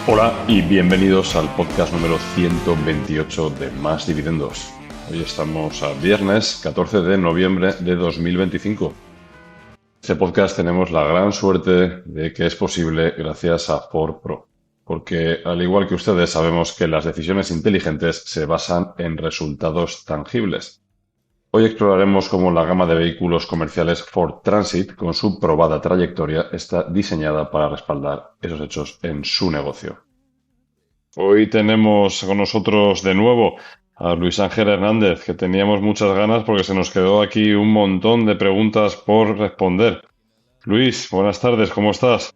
Hola y bienvenidos al podcast número 128 de Más Dividendos. Hoy estamos a viernes 14 de noviembre de 2025. Este podcast tenemos la gran suerte de que es posible gracias a ForPro, porque al igual que ustedes sabemos que las decisiones inteligentes se basan en resultados tangibles. Hoy exploraremos cómo la gama de vehículos comerciales Ford Transit, con su probada trayectoria, está diseñada para respaldar esos hechos en su negocio. Hoy tenemos con nosotros de nuevo a Luis Ángel Hernández, que teníamos muchas ganas porque se nos quedó aquí un montón de preguntas por responder. Luis, buenas tardes, ¿cómo estás?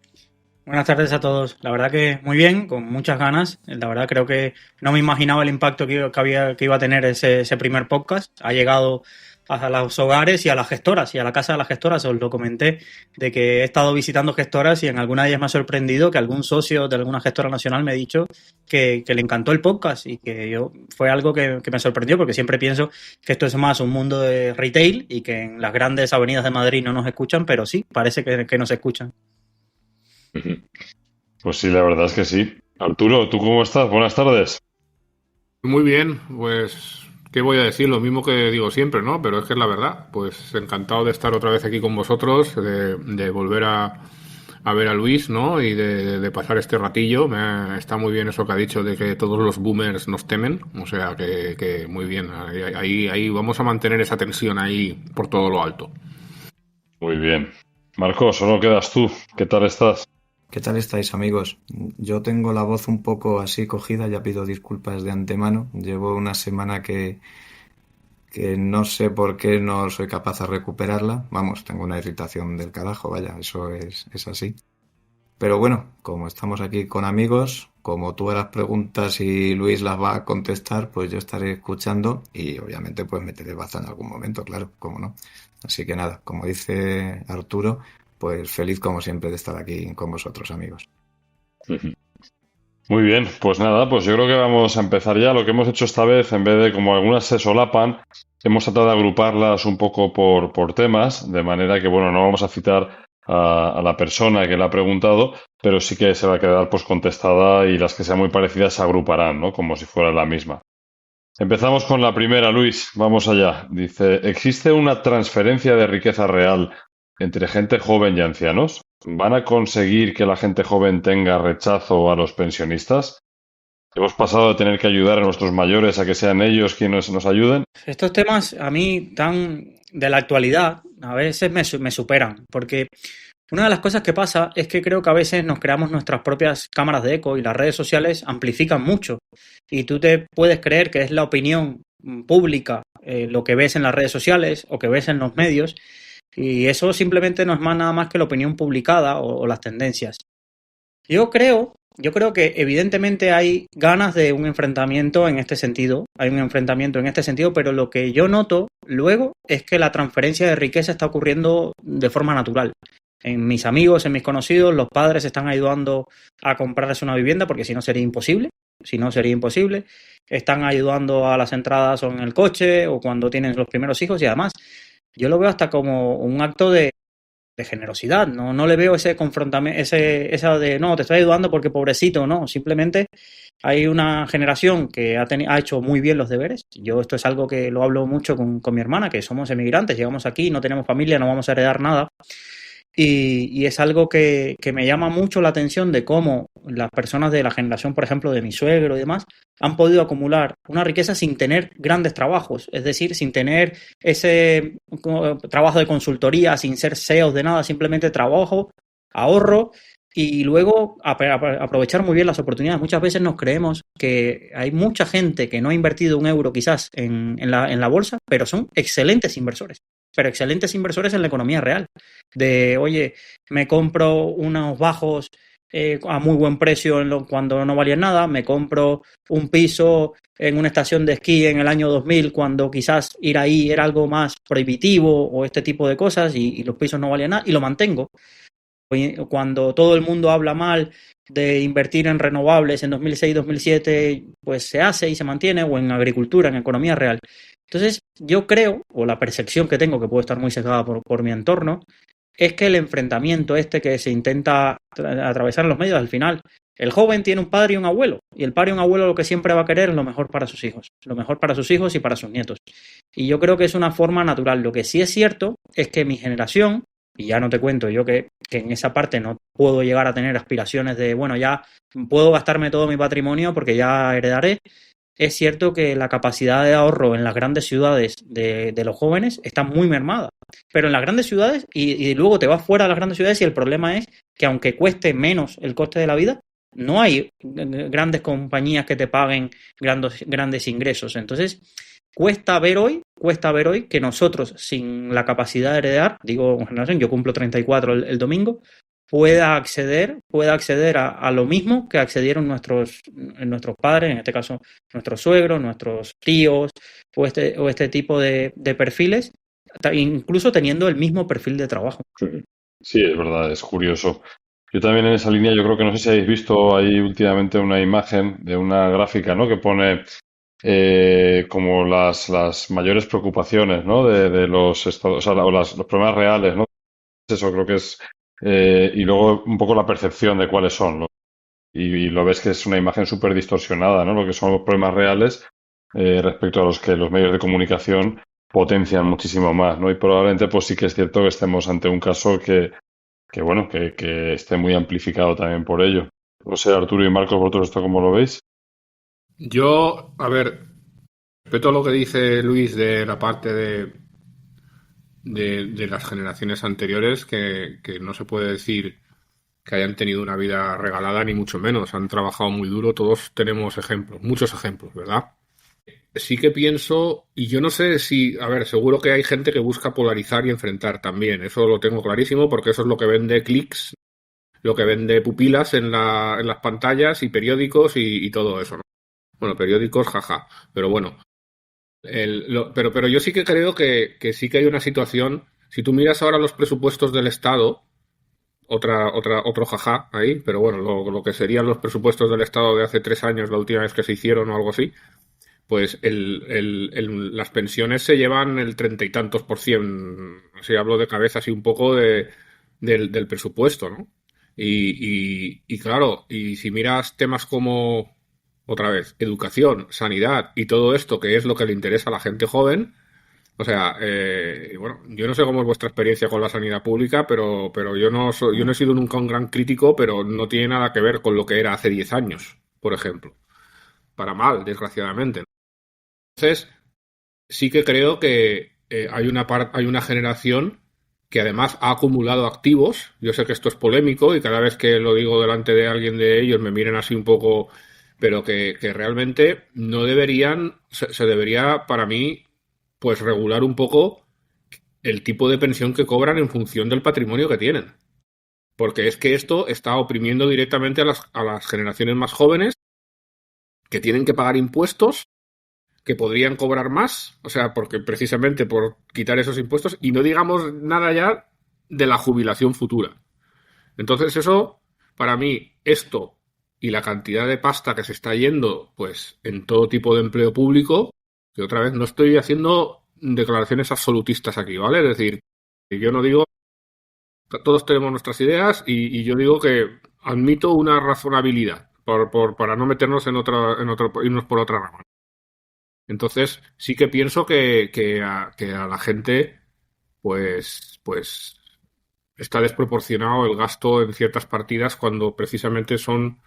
Buenas tardes a todos. La verdad que muy bien, con muchas ganas. La verdad creo que no me imaginaba el impacto que iba a tener ese primer podcast. Ha llegado a los hogares y a las gestoras y a la casa de las gestoras. Os lo comenté de que he estado visitando gestoras y en alguna de ellas me ha sorprendido que algún socio de alguna gestora nacional me ha dicho que le encantó el podcast y que fue algo que me sorprendió porque siempre pienso que esto es más un mundo de retail y que en las grandes avenidas de Madrid no nos escuchan, pero sí, parece que nos escuchan. Pues sí, la verdad es que sí. Arturo, ¿tú cómo estás? Buenas tardes. Muy bien, pues, ¿qué voy a decir? Lo mismo que digo siempre, ¿no? Pero es que es la verdad. Pues encantado de estar otra vez aquí con vosotros, de volver a ver a Luis, ¿no? Y de pasar este ratillo. Está muy bien eso que ha dicho de que todos los boomers nos temen. O sea, que muy bien. Ahí vamos a mantener esa tensión ahí por todo lo alto. Muy bien. Marcos, solo quedas tú. ¿Qué tal estás? ¿Qué tal estáis, amigos? Yo tengo la voz un poco así cogida, ya pido disculpas de antemano. Llevo una semana que no sé por qué no soy capaz de recuperarla. Vamos, tengo una irritación del carajo, vaya, eso es así. Pero bueno, como estamos aquí con amigos, como tú harás preguntas y Luis las va a contestar, pues yo estaré escuchando y obviamente pues meteré baza en algún momento, claro, cómo no. Así que nada, como dice Arturo, pues feliz como siempre de estar aquí con vosotros, amigos. Muy bien, pues nada, pues yo creo que vamos a empezar ya. Lo que hemos hecho esta vez, en vez de como algunas se solapan, hemos tratado de agruparlas un poco por temas, de manera que, bueno, no vamos a citar a la persona que le ha preguntado, pero sí que se va a quedar pues contestada y las que sean muy parecidas se agruparán, ¿no? Como si fuera la misma. Empezamos con la primera, Luis. Vamos allá. Dice, ¿existe una transferencia de riqueza real entre gente joven y ancianos? ¿Van a conseguir que la gente joven tenga rechazo a los pensionistas? ¿Hemos pasado de tener que ayudar a nuestros mayores a que sean ellos quienes nos ayuden? Estos temas a mí tan de la actualidad a veces me superan, porque una de las cosas que pasa es que creo que a veces nos creamos nuestras propias cámaras de eco y las redes sociales amplifican mucho. Y tú te puedes creer que es la opinión pública, lo que ves en las redes sociales o que ves en los medios, y eso simplemente no es más nada más que la opinión publicada o las tendencias. Yo creo que evidentemente hay ganas de un enfrentamiento en este sentido, hay un enfrentamiento en este sentido, pero lo que yo noto luego es que la transferencia de riqueza está ocurriendo de forma natural. En mis amigos, en mis conocidos, los padres están ayudando a comprarse una vivienda porque si no sería imposible, si no sería imposible. Están ayudando a las entradas o en el coche o cuando tienen los primeros hijos y además yo lo veo hasta como un acto de generosidad, no le veo ese confrontamiento, esa de no, te estoy ayudando porque pobrecito, no, simplemente hay una generación que ha hecho muy bien los deberes. Yo esto es algo que lo hablo mucho con mi hermana, que somos emigrantes, llegamos aquí, no tenemos familia, no vamos a heredar nada. Y es algo que me llama mucho la atención de cómo las personas de la generación, por ejemplo, de mi suegro y demás, han podido acumular una riqueza sin tener grandes trabajos, es decir, sin tener ese trabajo de consultoría, sin ser CEOs de nada, simplemente trabajo, ahorro y luego aprovechar muy bien las oportunidades. Muchas veces nos creemos que hay mucha gente que no ha invertido un euro quizás en la bolsa, pero son excelentes inversores, pero excelentes inversores en la economía real. De, oye, me compro unos bajos a muy buen precio cuando no valían nada, me compro un piso en una estación de esquí en el año 2000 cuando quizás ir ahí era algo más prohibitivo o este tipo de cosas y los pisos no valían nada y lo mantengo. Cuando todo el mundo habla mal de invertir en renovables en 2006-2007, pues se hace y se mantiene, o en agricultura, en economía real. Entonces, yo creo, o la percepción que tengo, que puede estar muy sesgada por mi entorno, es que el enfrentamiento este que se intenta atravesar en los medios, al final, El joven tiene un padre y un abuelo, y el padre y un abuelo lo que siempre va a querer es lo mejor para sus hijos, lo mejor para sus hijos y para sus nietos. Y yo creo que es una forma natural. Lo que sí es cierto es que mi generación, y ya no te cuento yo que en esa parte no puedo llegar a tener aspiraciones de, bueno, ya puedo gastarme todo mi patrimonio porque ya heredaré. Es cierto que la capacidad de ahorro en las grandes ciudades de los jóvenes está muy mermada. Pero en las grandes ciudades, y luego te vas fuera de las grandes ciudades y el problema es que aunque cueste menos el coste de la vida, no hay grandes compañías que te paguen grandes ingresos. Entonces, cuesta ver hoy que nosotros, sin la capacidad de heredar, digo en generación, yo cumplo 34 el domingo, pueda acceder a lo mismo que accedieron nuestros padres, en este caso nuestros suegros, nuestros tíos, o este tipo de perfiles, incluso teniendo el mismo perfil de trabajo. Sí, es verdad, es curioso. Yo también en esa línea, yo creo que no sé si habéis visto ahí últimamente una imagen de una gráfica, ¿no? Que pone como las mayores preocupaciones, ¿no? De los estados, o sea, los problemas reales, ¿no? Eso creo que es, y luego un poco la percepción de cuáles son, ¿no? Y lo ves que es una imagen súper distorsionada, ¿no? Lo que son los problemas reales respecto a los que los medios de comunicación potencian muchísimo más, ¿no? Y probablemente pues sí que es cierto que estemos ante un caso que bueno, que esté muy amplificado también por ello. No sé, Arturo y Marcos, ¿vosotros esto cómo lo veis? Yo, a ver, respeto lo que dice Luis de la parte de las generaciones anteriores, que no se puede decir que hayan tenido una vida regalada, ni mucho menos. Han trabajado muy duro, todos tenemos ejemplos, muchos ejemplos, ¿verdad? Sí que pienso, y yo no sé si, a ver, seguro que hay gente que busca polarizar y enfrentar también, eso lo tengo clarísimo, porque eso es lo que vende clics, lo que vende pupilas en las pantallas y periódicos y todo eso, ¿no? Bueno, periódicos, jaja, pero bueno. Pero yo sí que creo que sí que hay una situación. Si tú miras ahora los presupuestos del Estado, otro jaja ahí, pero bueno, lo que serían los presupuestos del Estado de hace 3 años, la última vez que se hicieron o algo así, pues las pensiones se llevan el 30 y tantos %. Si hablo de cabeza así un poco del presupuesto, ¿no? Y claro, y si miras temas como, otra vez, educación, sanidad y todo esto, que es lo que le interesa a la gente joven, o sea, bueno, yo no sé cómo es vuestra experiencia con la sanidad pública, pero yo no he sido nunca un gran crítico, pero no tiene nada que ver con lo que era hace 10 años, por ejemplo. Para mal, desgraciadamente. Entonces, sí que creo que hay una generación que además ha acumulado activos. Yo sé que esto es polémico y cada vez que lo digo delante de alguien de ellos me miren así un poco, pero que realmente no deberían, se debería, para mí, pues regular un poco el tipo de pensión que cobran en función del patrimonio que tienen. Porque es que esto está oprimiendo directamente a las generaciones más jóvenes que tienen que pagar impuestos, que podrían cobrar más, o sea, porque precisamente por quitar esos impuestos, y no digamos nada ya de la jubilación futura. Entonces eso, para mí, esto y la cantidad de pasta que se está yendo, pues, en todo tipo de empleo público, que otra vez no estoy haciendo declaraciones absolutistas aquí, ¿vale? Es decir, yo no digo, todos tenemos nuestras ideas y yo digo que admito una razonabilidad para no meternos en irnos por otra rama. Entonces, sí que pienso que a la gente, pues está desproporcionado el gasto en ciertas partidas cuando precisamente son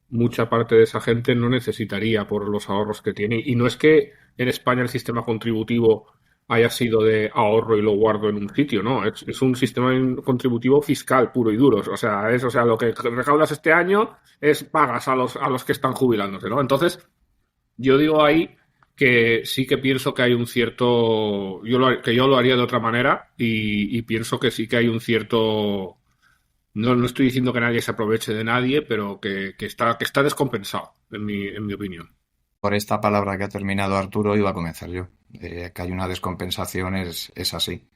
mucha parte de esa gente no necesitaría por los ahorros que tiene. Y no es que en España el sistema contributivo haya sido de ahorro y lo guardo en un sitio, no, es un sistema contributivo fiscal puro y duro. O sea, lo que recaudas este año es pagas a los que están jubilándose, ¿no? Entonces, yo digo ahí que sí que pienso que hay un cierto, que yo lo haría de otra manera y pienso que sí que hay un cierto, no estoy diciendo que nadie se aproveche de nadie, pero que está descompensado, en mi opinión. Por esta palabra que ha terminado Arturo iba a comenzar yo. Que hay una descompensación es así.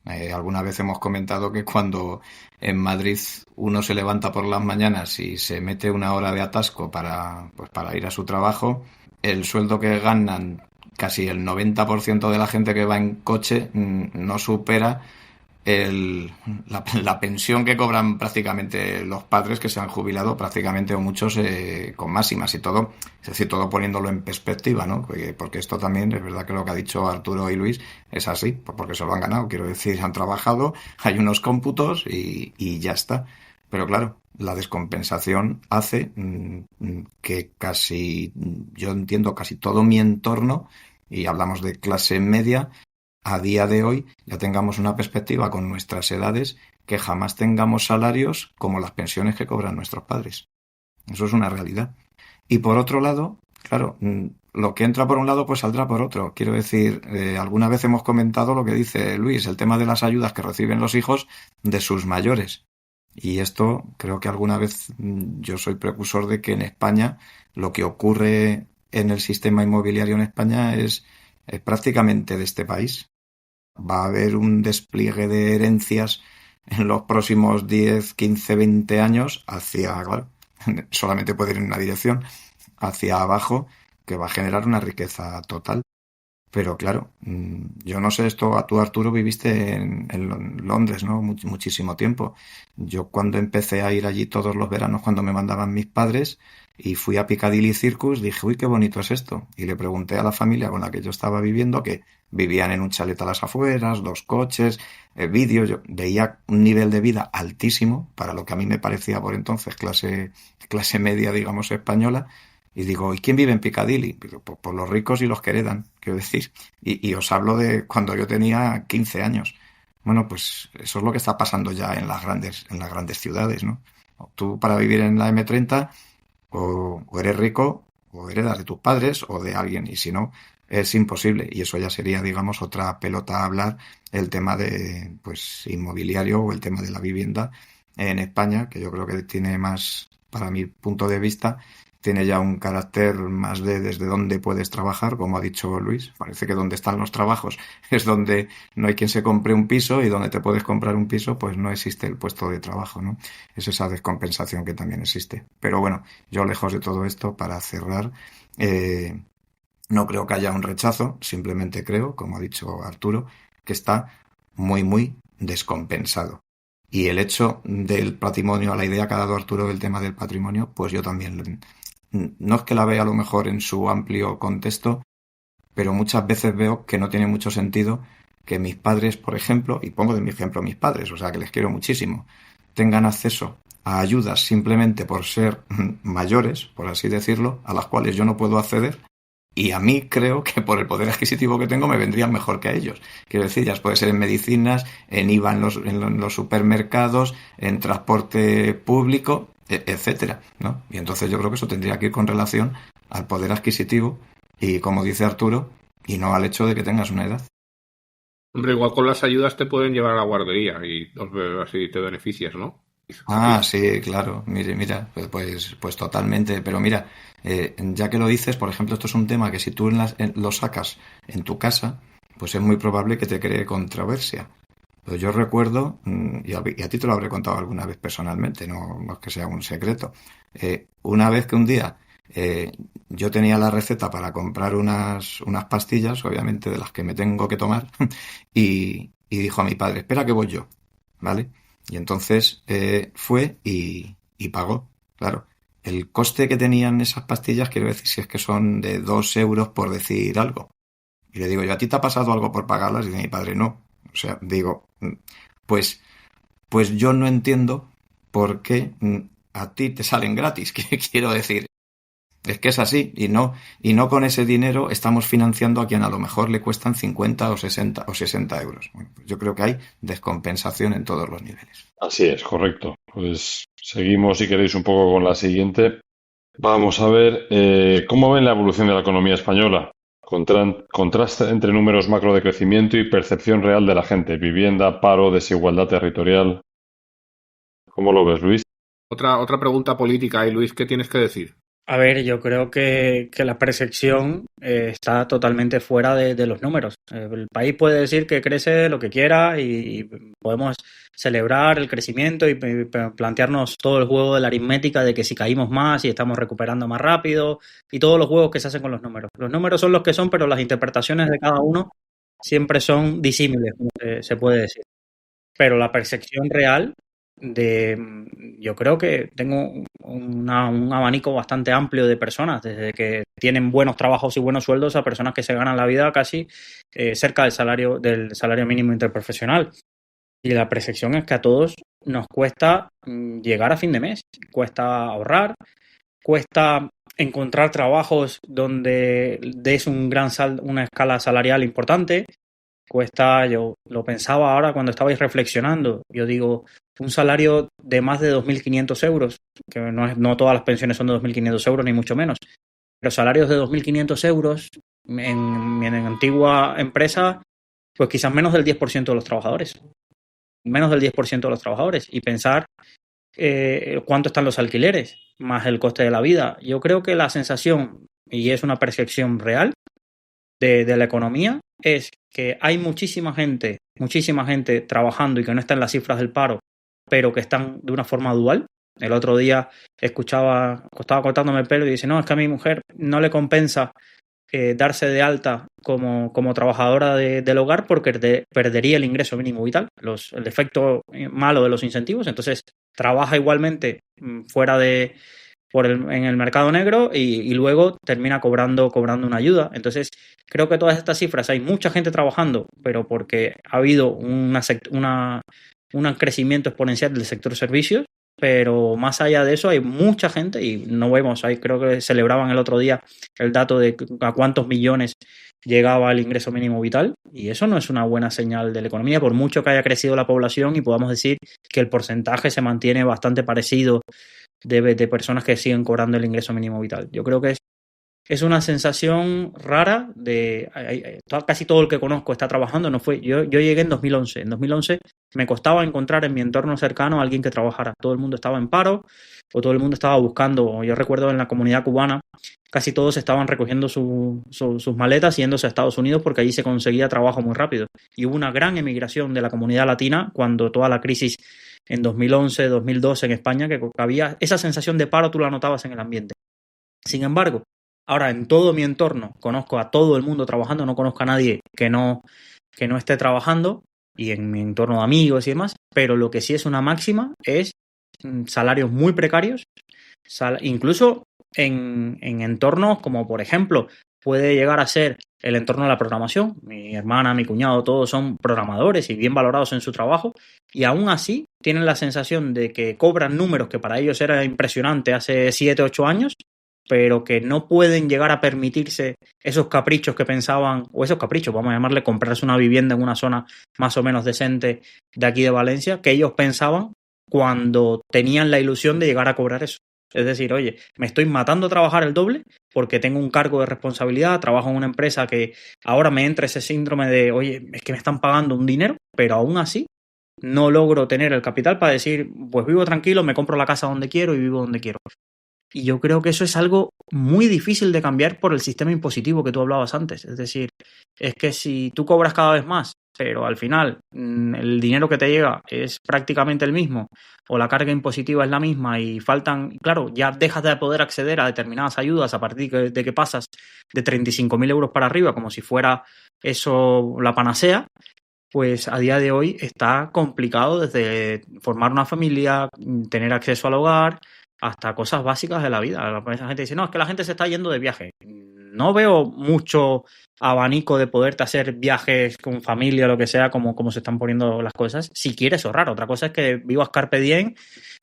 Alguna vez hemos comentado que cuando en Madrid uno se levanta por las mañanas y se mete una hora de atasco para ir a su trabajo, el sueldo que ganan casi el 90% de la gente que va en coche no supera la pensión que cobran prácticamente los padres que se han jubilado prácticamente o muchos con máximas y todo, es decir, todo poniéndolo en perspectiva, ¿no? Porque esto también es verdad que lo que ha dicho Arturo y Luis es así, porque se lo han ganado, quiero decir, han trabajado, hay unos cómputos y ya está. Pero claro, la descompensación hace que yo entiendo casi todo mi entorno, y hablamos de clase media, a día de hoy ya tengamos una perspectiva con nuestras edades que jamás tengamos salarios como las pensiones que cobran nuestros padres. Eso es una realidad. Y por otro lado, claro, lo que entra por un lado pues saldrá por otro. Quiero decir, alguna vez hemos comentado lo que dice Luis, el tema de las ayudas que reciben los hijos de sus mayores. Y esto creo que alguna vez yo soy precursor de que en España lo que ocurre en el sistema inmobiliario en España es prácticamente de este país. Va a haber un despliegue de herencias en los próximos 10, 15, 20 años hacia, claro, solamente puede ir en una dirección, hacia abajo, que va a generar una riqueza total. Pero claro, yo no sé esto, tú Arturo viviste en Londres, ¿no? Muchísimo tiempo. Yo cuando empecé a ir allí todos los veranos cuando me mandaban mis padres y fui a Piccadilly Circus, dije, uy, qué bonito es esto. Y le pregunté a la familia con la que yo estaba viviendo, que vivían en un chalet a las afueras, 2 coches, vídeos, yo veía un nivel de vida altísimo para lo que a mí me parecía por entonces clase media, digamos, española. Y digo, ¿y quién vive en Piccadilly? Digo, pues por los ricos y los que heredan, quiero decir. Y os hablo de cuando yo tenía 15 años. Bueno, pues eso es lo que está pasando ya en las grandes ciudades, ¿no? Tú para vivir en la M30 o eres rico o heredas de tus padres o de alguien y si no, es imposible. Y eso ya sería, digamos, otra pelota a hablar, el tema de, pues, inmobiliario o el tema de la vivienda en España, que yo creo que tiene más, para mi punto de vista, tiene ya un carácter más de desde dónde puedes trabajar, como ha dicho Luis. Parece que donde están los trabajos es donde no hay quien se compre un piso y donde te puedes comprar un piso, pues no existe el puesto de trabajo, ¿no? Es esa descompensación que también existe. Pero bueno, yo lejos de todo esto, para cerrar, eh, no creo que haya un rechazo, simplemente creo, como ha dicho Arturo, que está muy, muy descompensado. Y el hecho del patrimonio, la idea que ha dado Arturo del tema del patrimonio, pues yo también no es que la vea a lo mejor en su amplio contexto, pero muchas veces veo que no tiene mucho sentido que mis padres, por ejemplo, y pongo de mi ejemplo a mis padres, o sea que les quiero muchísimo, tengan acceso a ayudas simplemente por ser mayores, por así decirlo, a las cuales yo no puedo acceder. Y a mí creo que por el poder adquisitivo que tengo me vendrían mejor que a ellos. Quiero decir, ya puede ser en medicinas, en IVA en los supermercados, en transporte público, etcétera, ¿no? Y entonces yo creo que eso tendría que ir con relación al poder adquisitivo y, como dice Arturo, y no al hecho de que tengas una edad. Hombre, igual con las ayudas te pueden llevar a la guardería y así te beneficias, ¿no? Ah, sí, claro. Mira, pues totalmente. Pero mira, ya que lo dices, por ejemplo, esto es un tema que si tú lo sacas en tu casa, pues es muy probable que te cree controversia. Pero yo recuerdo, y a ti te lo habré contado alguna vez personalmente, no es que sea un secreto. Una vez que un día yo tenía la receta para comprar unas pastillas, obviamente de las que me tengo que tomar, y dijo a mi padre, espera que voy yo, ¿vale? Y entonces fue y pagó, claro. El coste que tenían esas pastillas, quiero decir, si es que son de 2 euros por decir algo. Y le digo yo, ¿a ti te ha pasado algo por pagarlas? Y dice mi padre, no. O sea, digo, pues, pues yo no entiendo por qué a ti te salen gratis. Quiero decir, es que es así. Y no con ese dinero estamos financiando a quien a lo mejor le cuestan 50 o 60 euros. Bueno, pues yo creo que hay descompensación en todos los niveles. Así es, correcto. Pues seguimos, si queréis, un poco con la siguiente. Vamos a ver cómo ven la evolución de la economía española. Contraste entre números macro de crecimiento y percepción real de la gente. Vivienda, paro, desigualdad territorial. ¿Cómo lo ves, Luis? Otra pregunta política, y Luis, ¿qué tienes que decir? A ver, yo creo que la percepción está totalmente fuera de los números. El país puede decir que crece lo que quiera y podemos celebrar el crecimiento y plantearnos todo el juego de la aritmética de que si caímos más y estamos recuperando más rápido y todos los juegos que se hacen con los números. Los números son los que son, pero las interpretaciones de cada uno siempre son disímiles, como se puede decir. Pero la percepción real yo creo que tengo un abanico bastante amplio de personas, desde que tienen buenos trabajos y buenos sueldos a personas que se ganan la vida casi cerca del salario mínimo interprofesional. Y la percepción es que a todos nos cuesta llegar a fin de mes, cuesta ahorrar, cuesta encontrar trabajos donde des una escala salarial importante. Cuesta, yo lo pensaba ahora cuando estabais reflexionando, yo digo, un salario de más de 2.500 euros, que no todas las pensiones son de 2.500 euros, ni mucho menos, pero salarios de 2.500 euros en mi antigua empresa, pues quizás menos del 10% de los trabajadores, menos del 10% de los trabajadores, y pensar cuánto están los alquileres, más el coste de la vida. Yo creo que la sensación, y es una percepción real, de la economía es que hay muchísima gente trabajando y que no está en las cifras del paro, pero que están de una forma dual. El otro día estaba cortándome el pelo y dice, no, es que a mi mujer no le compensa darse de alta como trabajadora del hogar porque perdería el ingreso mínimo vital, el efecto malo de los incentivos. Entonces trabaja igualmente fuera en el mercado negro y luego termina cobrando una ayuda. Entonces, creo que todas estas cifras, hay mucha gente trabajando, pero porque ha habido un crecimiento exponencial del sector servicios, pero más allá de eso hay mucha gente y no vemos, ahí creo que celebraban el otro día el dato de a cuántos millones llegaba el ingreso mínimo vital, y eso no es una buena señal de la economía, por mucho que haya crecido la población y podamos decir que el porcentaje se mantiene bastante parecido de personas que siguen cobrando el ingreso mínimo vital. Yo creo que es una sensación rara casi todo el que conozco está trabajando. Yo llegué en 2011. En 2011 me costaba encontrar en mi entorno cercano a alguien que trabajara. Todo el mundo estaba en paro o todo el mundo estaba buscando. Yo recuerdo en la comunidad cubana casi todos estaban recogiendo sus maletas y yéndose a Estados Unidos porque allí se conseguía trabajo muy rápido. Y hubo una gran emigración de la comunidad latina cuando toda la crisis en 2011, 2012 en España, que había esa sensación de paro, tú la notabas en el ambiente. Sin embargo, ahora en todo mi entorno conozco a todo el mundo trabajando, no conozco a nadie que no esté trabajando, y en mi entorno de amigos y demás, pero lo que sí es una máxima es salarios muy precarios, incluso en entornos como, por ejemplo, puede llegar a ser el entorno de la programación. Mi hermana, mi cuñado, todos son programadores y bien valorados en su trabajo, y aún así tienen la sensación de que cobran números que para ellos era impresionante hace 7, 8 años, pero que no pueden llegar a permitirse esos caprichos que pensaban, o esos caprichos, vamos a llamarle, comprarse una vivienda en una zona más o menos decente de aquí de Valencia, que ellos pensaban cuando tenían la ilusión de llegar a cobrar eso. Es decir, oye, me estoy matando a trabajar el doble porque tengo un cargo de responsabilidad, trabajo en una empresa que ahora me entra ese síndrome de, oye, es que me están pagando un dinero, pero aún así no logro tener el capital para decir, pues vivo tranquilo, me compro la casa donde quiero y vivo donde quiero. Y yo creo que eso es algo muy difícil de cambiar por el sistema impositivo que tú hablabas antes. Es decir, es que si tú cobras cada vez más, pero al final el dinero que te llega es prácticamente el mismo, o la carga impositiva es la misma y faltan, claro, ya dejas de poder acceder a determinadas ayudas a partir de que pasas de 35.000 euros para arriba, como si fuera eso la panacea, pues a día de hoy está complicado desde formar una familia, tener acceso al hogar, hasta cosas básicas de la vida. La gente dice, no, es que la gente se está yendo de viaje. No veo mucho abanico de poderte hacer viajes con familia o lo que sea, como se están poniendo las cosas, si quieres ahorrar. Otra cosa es que vivas carpe diem,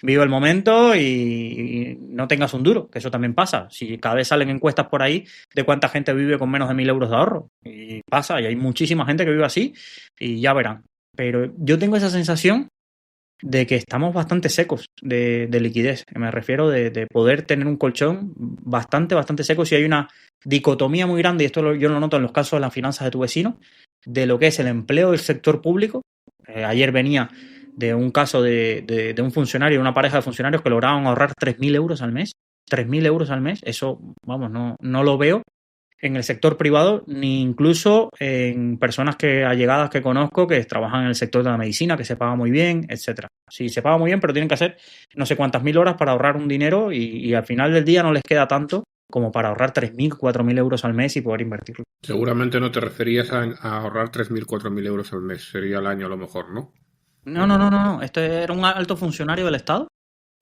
viva el momento y no tengas un duro, que eso también pasa. Si cada vez salen encuestas por ahí de cuánta gente vive con menos de 1.000 euros de ahorro. Y pasa, y hay muchísima gente que vive así y ya verán. Pero yo tengo esa sensación de que estamos bastante secos de liquidez. Me refiero de poder tener un colchón bastante seco. Si hay una dicotomía muy grande, y esto yo lo noto en los casos de las finanzas de tu vecino, de lo que es el empleo del sector público. Ayer venía de un caso de un funcionario, una pareja de funcionarios que lograban ahorrar 3.000 euros al mes. 3.000 euros al mes, eso, vamos, no lo veo en el sector privado, ni incluso en personas allegadas que conozco que trabajan en el sector de la medicina, que se paga muy bien, etcétera. Sí, se paga muy bien, pero tienen que hacer no sé cuántas mil horas para ahorrar un dinero y al final del día no les queda tanto como para ahorrar 3.000, 4.000 euros al mes y poder invertirlo. Seguramente no te referías a ahorrar 3.000, 4.000 euros al mes, sería al año a lo mejor, ¿no? No. Este era un alto funcionario del Estado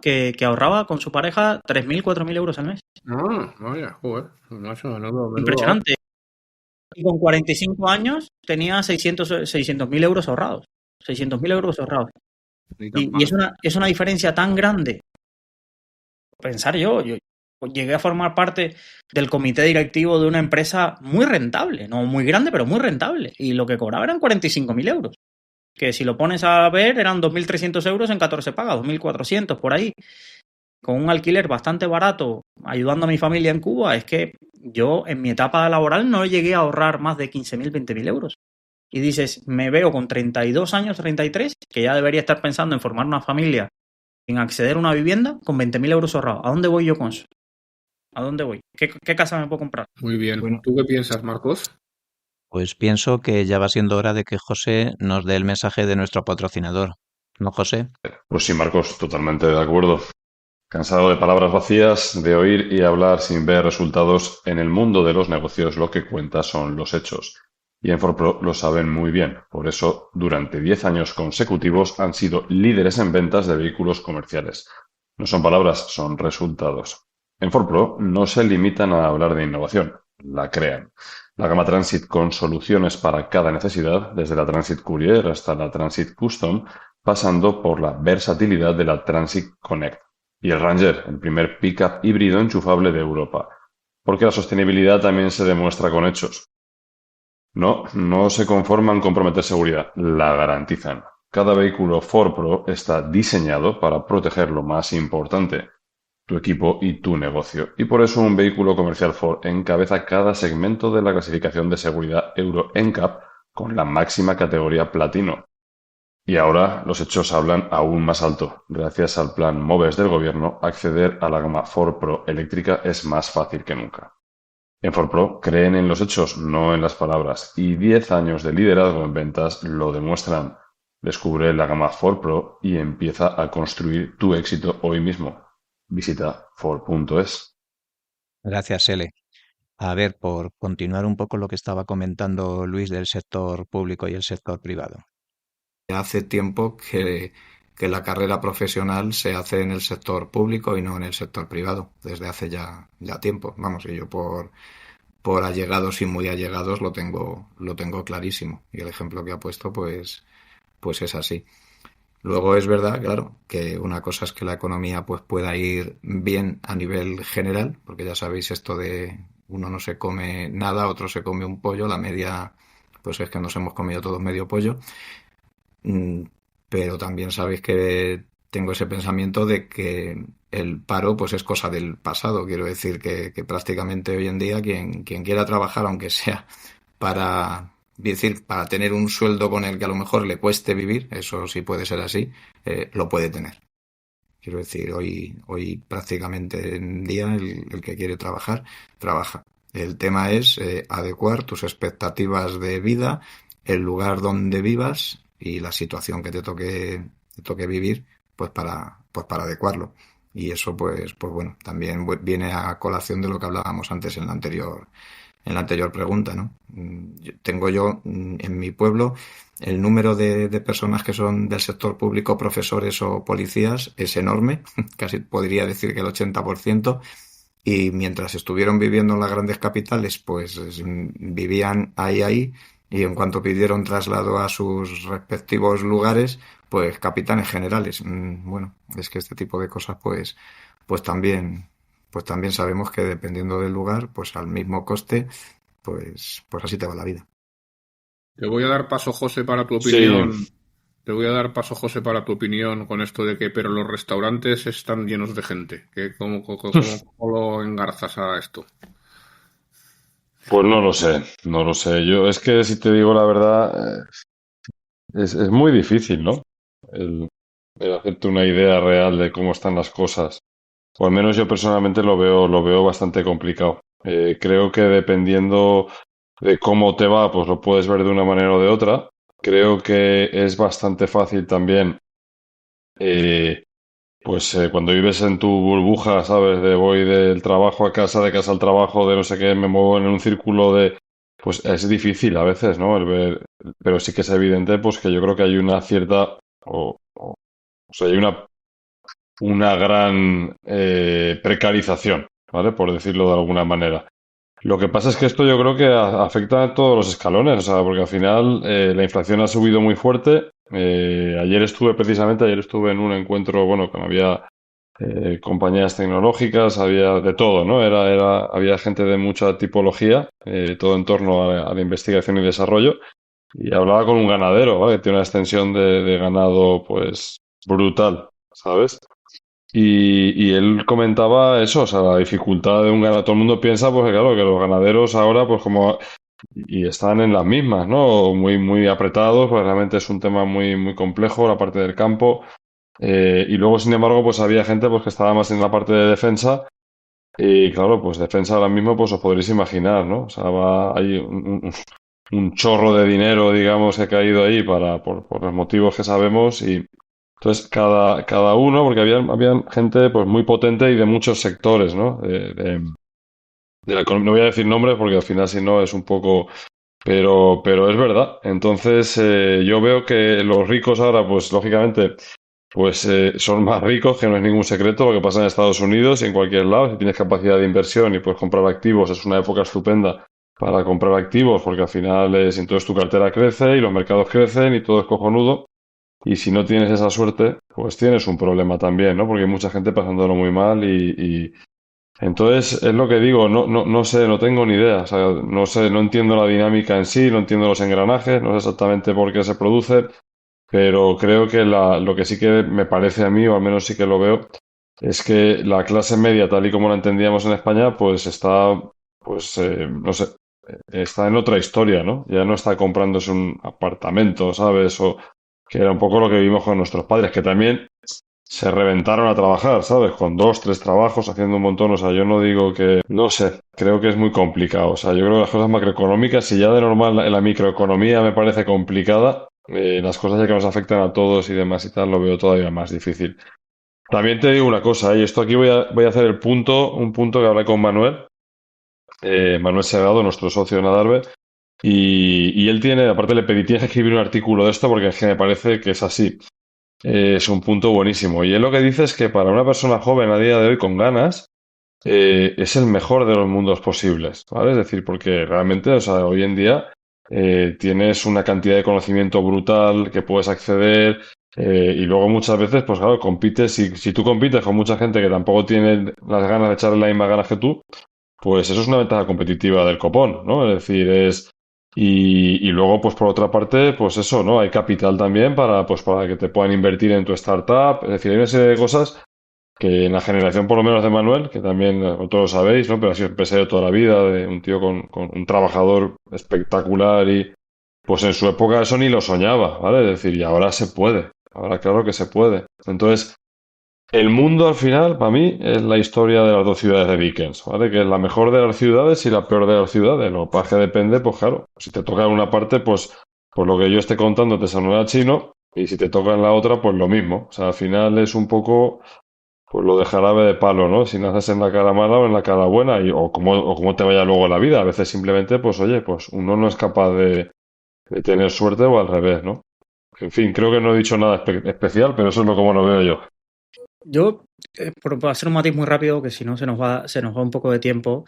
que ahorraba con su pareja 3.000, 4.000 euros al mes. No, vaya, joder, macho, menudo ahorro. Impresionante. Y con 45 años tenía 600.000 euros ahorrados. 600.000 euros ahorrados. Ni tan Y mal. es una diferencia tan grande. Pensar yo llegué a formar parte del comité directivo de una empresa muy rentable, no muy grande, pero muy rentable. Y lo que cobraba eran 45.000 euros. Que si lo pones a ver eran 2.300 euros en 14 pagas, 2.400 por ahí. Con un alquiler bastante barato, ayudando a mi familia en Cuba, es que yo en mi etapa laboral no llegué a ahorrar más de 15.000, 20.000 euros. Y dices, me veo con 32 años, 33, que ya debería estar pensando en formar una familia, en acceder a una vivienda con 20.000 euros ahorrados. ¿A dónde voy yo con eso? ¿A dónde voy? ¿Qué casa me puedo comprar? Muy bien. Bueno, ¿Tú qué piensas, Marcos? Pues pienso que ya va siendo hora de que José nos dé el mensaje de nuestro patrocinador. ¿No, José? Pues sí, Marcos, totalmente de acuerdo. Cansado de palabras vacías, de oír y hablar sin ver resultados, en el mundo de los negocios lo que cuenta son los hechos. Y en ForPro lo saben muy bien. Por eso, durante 10 años consecutivos han sido líderes en ventas de vehículos comerciales. No son palabras, son resultados. En ForPro no se limitan a hablar de innovación, la crean. La gama Transit con soluciones para cada necesidad, desde la Transit Courier hasta la Transit Custom, pasando por la versatilidad de la Transit Connect. Y el Ranger, el primer pickup híbrido enchufable de Europa. Porque la sostenibilidad también se demuestra con hechos. No se conforman con prometer seguridad, la garantizan. Cada vehículo Ford Pro está diseñado para proteger lo más importante, tu equipo y tu negocio. Y por eso un vehículo comercial Ford encabeza cada segmento de la clasificación de seguridad Euro NCAP con la máxima categoría platino. Y ahora los hechos hablan aún más alto. Gracias al plan MOVES del gobierno, acceder a la gama Ford Pro eléctrica es más fácil que nunca. En Ford Pro creen en los hechos, no en las palabras, y 10 años de liderazgo en ventas lo demuestran. Descubre la gama Ford Pro y empieza a construir tu éxito hoy mismo. Visita Ford.es. Gracias, Ele. A ver, por continuar un poco lo que estaba comentando Luis del sector público y el sector privado. hace tiempo que la carrera profesional se hace en el sector público y no en el sector privado, desde hace ya tiempo. Vamos, y yo por allegados y muy allegados lo tengo clarísimo. Y el ejemplo que ha puesto, pues es así. Luego es verdad, claro, que una cosa es que la economía pues pueda ir bien a nivel general, porque ya sabéis esto de uno no se come nada, otro se come un pollo, la media pues es que nos hemos comido todos medio pollo. Mm, Pero también sabéis que tengo ese pensamiento de que el paro pues es cosa del pasado. Quiero decir que prácticamente hoy en día quien quiera trabajar, aunque sea para decir, para tener un sueldo con el que a lo mejor le cueste vivir, eso sí puede ser así, lo puede tener. Quiero decir, hoy prácticamente en día el que quiere trabajar, trabaja. El tema es adecuar tus expectativas de vida, el lugar donde vivas y la situación que te toque vivir, pues para adecuarlo. Y eso, pues bueno, también viene a colación de lo que hablábamos antes en la anterior pregunta, ¿no? Tengo yo en mi pueblo el número de personas que son del sector público, profesores o policías, es enorme, casi podría decir que el 80%, y mientras estuvieron viviendo en las grandes capitales, pues vivían ahí, y en cuanto pidieron traslado a sus respectivos lugares, pues capitanes generales. Bueno, es que este tipo de cosas, pues también, pues también sabemos que dependiendo del lugar, pues al mismo coste, pues así te va la vida. Te voy a dar paso, José, para tu Sí, opinión. Te voy a dar paso, José, para tu opinión con esto de que, pero los restaurantes están llenos de gente. ¿Cómo lo engarzas a esto? pues no lo sé. Yo es que si te digo la verdad, es muy difícil, ¿no? El, el hacerte una idea real de cómo están las cosas. O al menos yo personalmente lo veo bastante complicado. Creo que dependiendo de cómo te va, pues lo puedes ver de una manera o de otra. Creo que es bastante fácil también, eh, pues cuando vives en tu burbuja, ¿sabes? De voy del trabajo a casa, de casa al trabajo, de no sé qué, me muevo en un círculo de... Pues es difícil a veces, ¿no? Pero sí que es evidente, pues que yo creo que hay una cierta O sea, hay una gran precarización, ¿vale? Por decirlo de alguna manera. Lo que pasa es que esto yo creo que afecta a todos los escalones, o sea, porque al final la inflación ha subido muy fuerte. Ayer estuve en un encuentro, bueno, con había compañías tecnológicas, había de todo, ¿no? Había gente de mucha tipología, todo en torno a la investigación y desarrollo. Y hablaba con un ganadero, ¿vale? Que tiene una extensión de ganado, pues, brutal, ¿sabes? Y él comentaba eso, o sea, la dificultad de un ganadero. Todo el mundo piensa, pues, que claro, que los ganaderos ahora, pues, como, y están en las mismas, ¿no? Muy, muy apretados, pues realmente es un tema muy, muy complejo, la parte del campo. Y luego, sin embargo, pues había gente, pues, que estaba más en la parte de defensa. Y claro, pues defensa ahora mismo, pues os podréis imaginar, ¿no? O sea, hay un chorro de dinero, digamos, que ha caído ahí por los motivos que sabemos. Y entonces cada uno, porque había gente pues muy potente y de muchos sectores, ¿no? No voy a decir nombres porque al final si no es un poco, pero es verdad. Entonces yo veo que los ricos ahora, pues lógicamente, pues son más ricos, que no es ningún secreto lo que pasa en Estados Unidos y en cualquier lado. Si tienes capacidad de inversión y puedes comprar activos, es una época estupenda para comprar activos porque al final entonces tu cartera crece y los mercados crecen y todo es cojonudo. Y si no tienes esa suerte, pues tienes un problema también, ¿no? Porque hay mucha gente pasándolo muy mal y entonces es lo que digo, no sé, no tengo ni idea, o sea, no sé, no entiendo la dinámica en sí, no entiendo los engranajes, no sé exactamente por qué se produce, pero creo que lo que sí que me parece a mí, o al menos sí que lo veo, es que la clase media, tal y como la entendíamos en España, pues está, pues, no sé, está en otra historia, ¿no? Ya no está comprándose un apartamento, ¿sabes? O que era un poco lo que vimos con nuestros padres, que también se reventaron a trabajar, ¿sabes? Con dos, tres trabajos, haciendo un montón. O sea, yo no digo que, no sé, creo que es muy complicado. O sea, yo creo que las cosas macroeconómicas, si ya de normal la microeconomía me parece complicada, las cosas ya que nos afectan a todos y demás y tal, lo veo todavía más difícil. También te digo una cosa, y esto aquí voy a hacer un punto que hablé con Manuel, Manuel Segado, nuestro socio en Adarve, y él tiene, aparte le pedí, tienes que escribir un artículo de esto porque es que me parece que es así. Es un punto buenísimo. Y él lo que dice es que para una persona joven a día de hoy con ganas, es el mejor de los mundos posibles, ¿vale? Es decir, porque realmente, o sea, hoy en día tienes una cantidad de conocimiento brutal que puedes acceder y luego muchas veces, pues claro, compites, si tú compites con mucha gente que tampoco tiene las ganas de echarle las mismas ganas que tú, pues eso es una ventaja competitiva del copón, ¿no? Es decir, y luego, pues por otra parte, pues eso, ¿no? Hay capital también para que te puedan invertir en tu startup. Es decir, hay una serie de cosas que en la generación, por lo menos de Manuel, que también todos lo sabéis, ¿no? Pero ha sido empresario toda la vida, de un tío con un trabajador espectacular y pues en su época eso ni lo soñaba, ¿vale? Es decir, y ahora se puede. Ahora claro que se puede. Entonces, el mundo al final, para mí, es la historia de las dos ciudades de Dickens, ¿vale? Que es la mejor de las ciudades y la peor de las ciudades. Lo que pasa es que depende, pues claro, si te toca en una parte, pues lo que yo esté contando te sonará chino y si te toca en la otra, pues lo mismo. O sea, al final es un poco, pues lo de jarabe de palo, ¿no? Si naces en la cara mala o en la cara buena o cómo te vaya luego la vida. A veces simplemente, pues oye, pues uno no es capaz de tener suerte o al revés, ¿no? En fin, creo que no he dicho nada especial, pero eso es lo como lo veo yo. Yo, por hacer un matiz muy rápido, que si no se nos va un poco de tiempo,